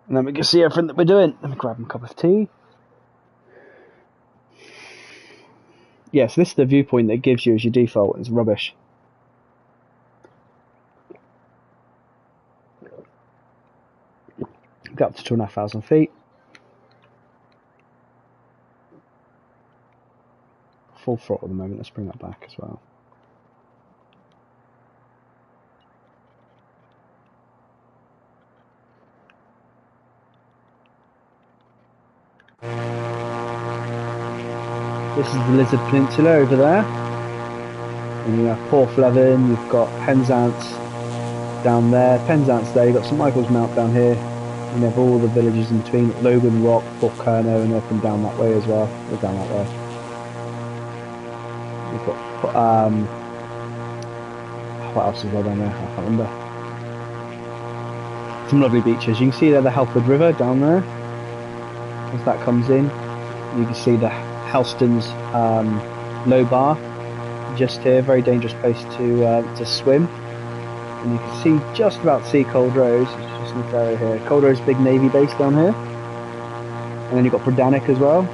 Speaker 1: And then we can see everything that we're doing. Let me grab a cup of tea. Yes, this is the viewpoint that it gives you as your default. It's rubbish. Get up to 2,500 feet. Full throttle at the moment. Let's bring that back as well. This is the Lizard Peninsula over there. And you have Porthleven, you've got Penzance down there, Penzance there, you've got St Michael's Mount down here. And you have all the villages in between, Logan Rock, Port Kerno, and up and down that way as well. Or down that way. You've got, what else is there down there? I can't remember. Some lovely beaches. You can see there the Halford River down there. As that comes in, you can see the Helston's low bar just here. Very dangerous place to swim. And you can see just about Coldrose. It's just in this area here. Coldrose big navy base down here. And then you've got Bradanic as well.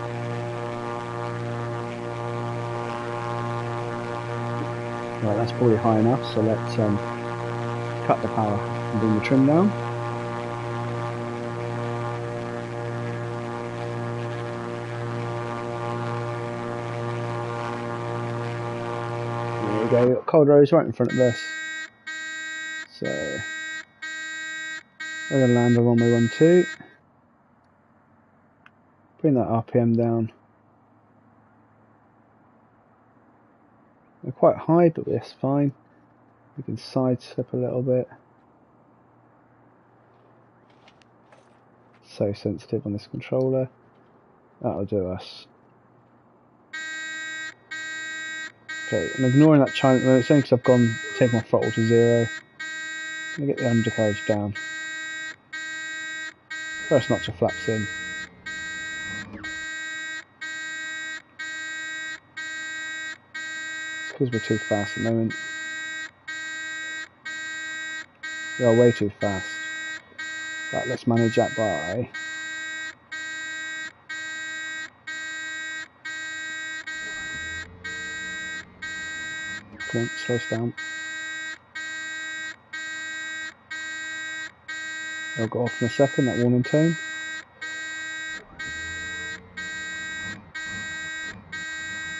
Speaker 1: Right, that's probably high enough, so let's cut the power and bring the trim down. There we go, you've got Coldrose right in front of us. So we're going to land on runway 12. Bring that RPM down. We're quite high, but that's fine. We can side slip a little bit. So sensitive on this controller. That'll do us. Okay, I'm ignoring that chime. It's only because I've taken my throttle to 0. I'm going to get the undercarriage down. First notch of flaps in. It's because we're too fast at the moment. We are way too fast. Right, let's manage that by... Come on, slow us down. It'll go off in a second, that warning tone.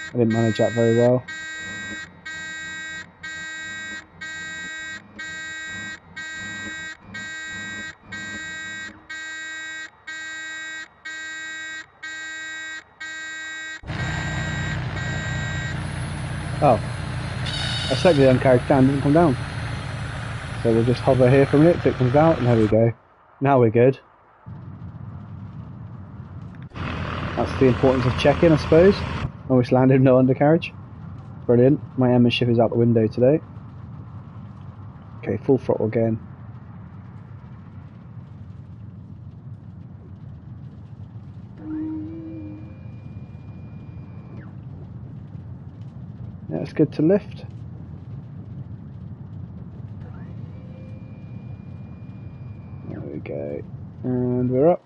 Speaker 1: I didn't manage that very well. Oh, I selected the undercarriage down, didn't come down. So we'll just hover here for a minute till it comes out, and there we go. Now we're good. That's the importance of checking, I suppose. Almost landed no undercarriage. Brilliant. My airmanship is out the window today. Okay, full throttle again. Yeah, it's good to lift. There we go. And we're up.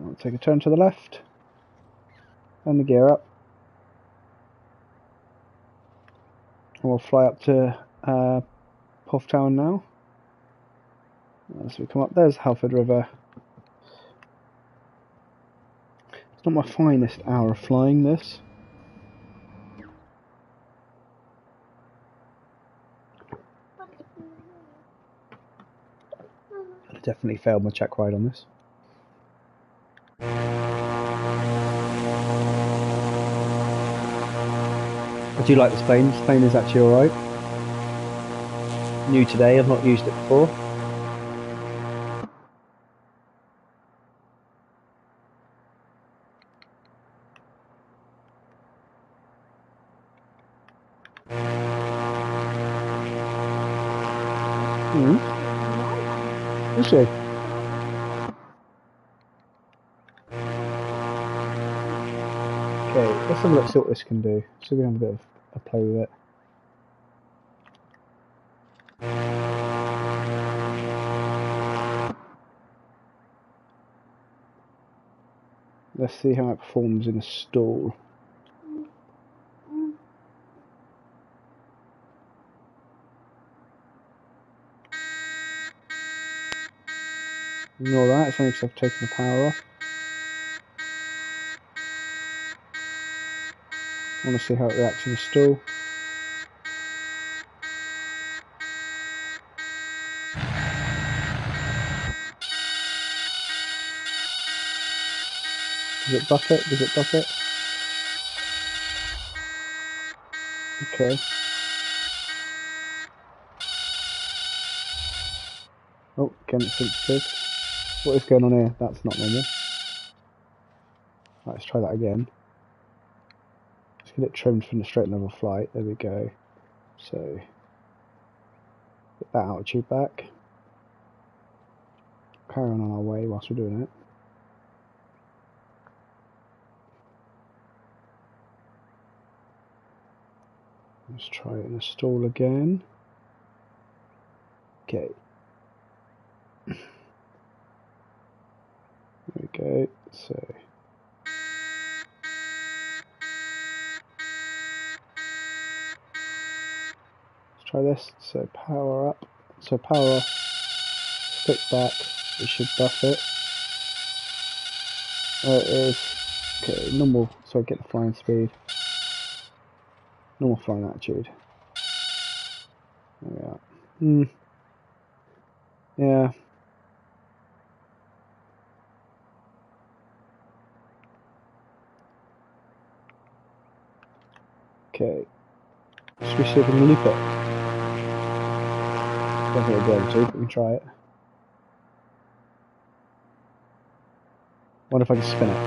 Speaker 1: I'll take a turn to the left. And the gear up. And we'll fly up to Puff Town now. As we come up, there's Halford River. It's not my finest hour of flying, this. I definitely failed my check ride on this. I do like this plane. This plane is actually alright. New today, I've not used it before. Is she? Okay, let's have a look, see what this can do. So we have a bit of a play with it. Let's see how it performs in a stall. Ignore that, it's only because I've taken the power off. I want to see how it reacts in a stall. Does it buff it? Does it buff it? Okay. Oh, again it's sensitive. What is going on here? That's not normal. Right, let's try that again. Let's get it trimmed from the straight level flight. There we go. So, get that altitude back. Carry on our way whilst we're doing it. Let's try it in a stall again. Okay. There we go. So. Let's try this. So power up. So power off. Stick back. It should buff it. There it is. Okay, normal. So get the flying speed. Normal flying attitude. There we are. Yeah. Okay. Should we see if we can loop it? Definitely be able to, but we can try it. Wonder if I can spin it.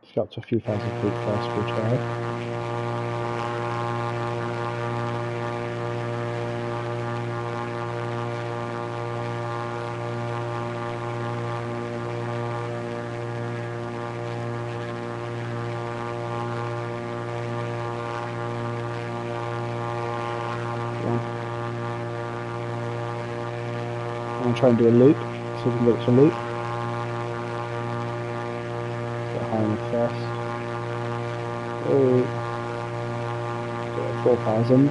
Speaker 1: Let's go up to a few thousand feet first, we'll try it. I'm going to try and do a loop, so we can get it to a loop. Get high enough first. Oh, get 4,000.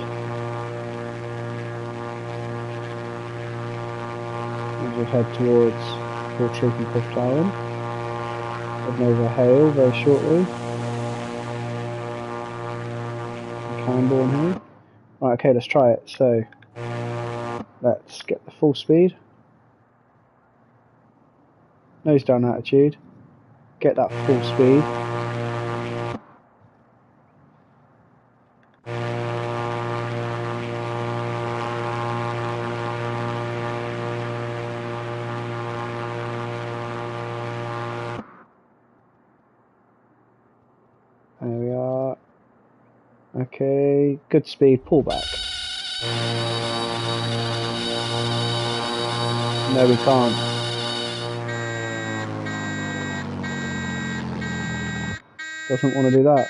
Speaker 1: As we head towards Portreif and Portown. Heading over Hale very shortly. Camborne here. Right, okay, let's try it. So, let's get the full speed. Nose down attitude. Get that full speed. There we are. Okay, good speed, pull back. No, we can't. Doesn't want to do that.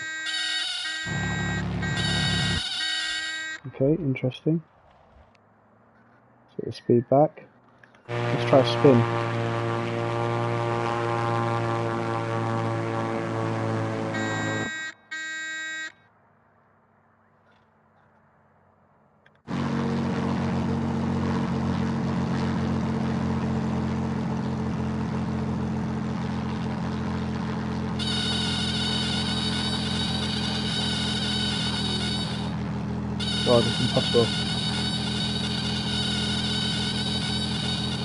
Speaker 1: Okay, interesting. Let's get the speed back. Let's try a spin. God, it's impossible.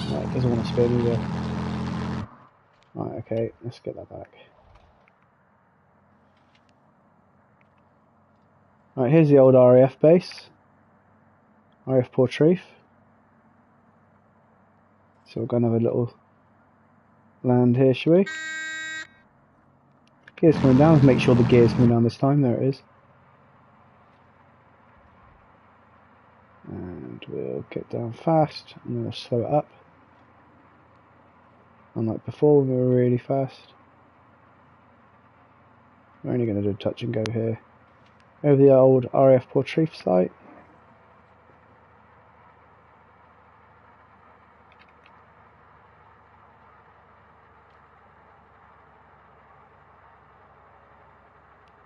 Speaker 1: Right, it doesn't want to spin either. Right, okay, let's get that back. Right, here's the old RAF base. RAF Portreif. So we're going to have a little land here, shall we? Gear's coming down. Let's make sure the gear's coming down this time. There it is. And we'll get down fast and then we'll slow it up. Unlike before, we were really fast. We're only going to do a touch and go here. Over the old RAF Portreif site.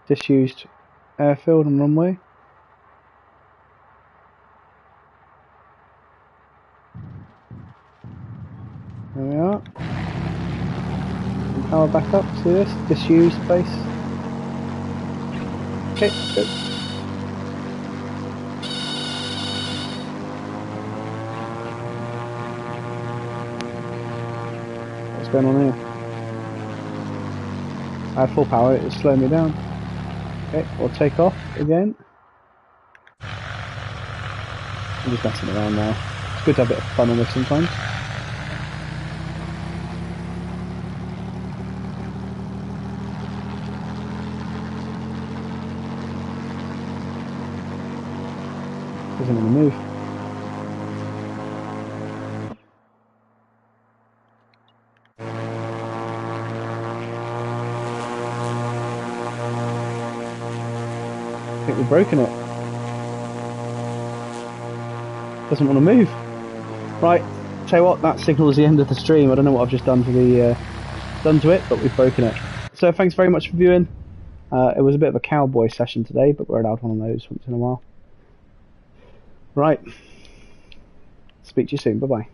Speaker 1: Disused airfield and runway. There we are. And power back up, see this? Disused base. Okay, let's go. What's going on here? I have full power, it was slowing me down. Okay, we'll take off again. I'm just messing around now. It's good to have a bit of fun on this sometimes. Doesn't want to move. I think we've broken it. Doesn't want to move. Right, tell you what, that signals the end of the stream. I don't know what I've just done to the done to it, but we've broken it. So thanks very much for viewing. It was a bit of a cowboy session today, but we're allowed one of those once in a while. Right. Speak to you soon. Bye bye.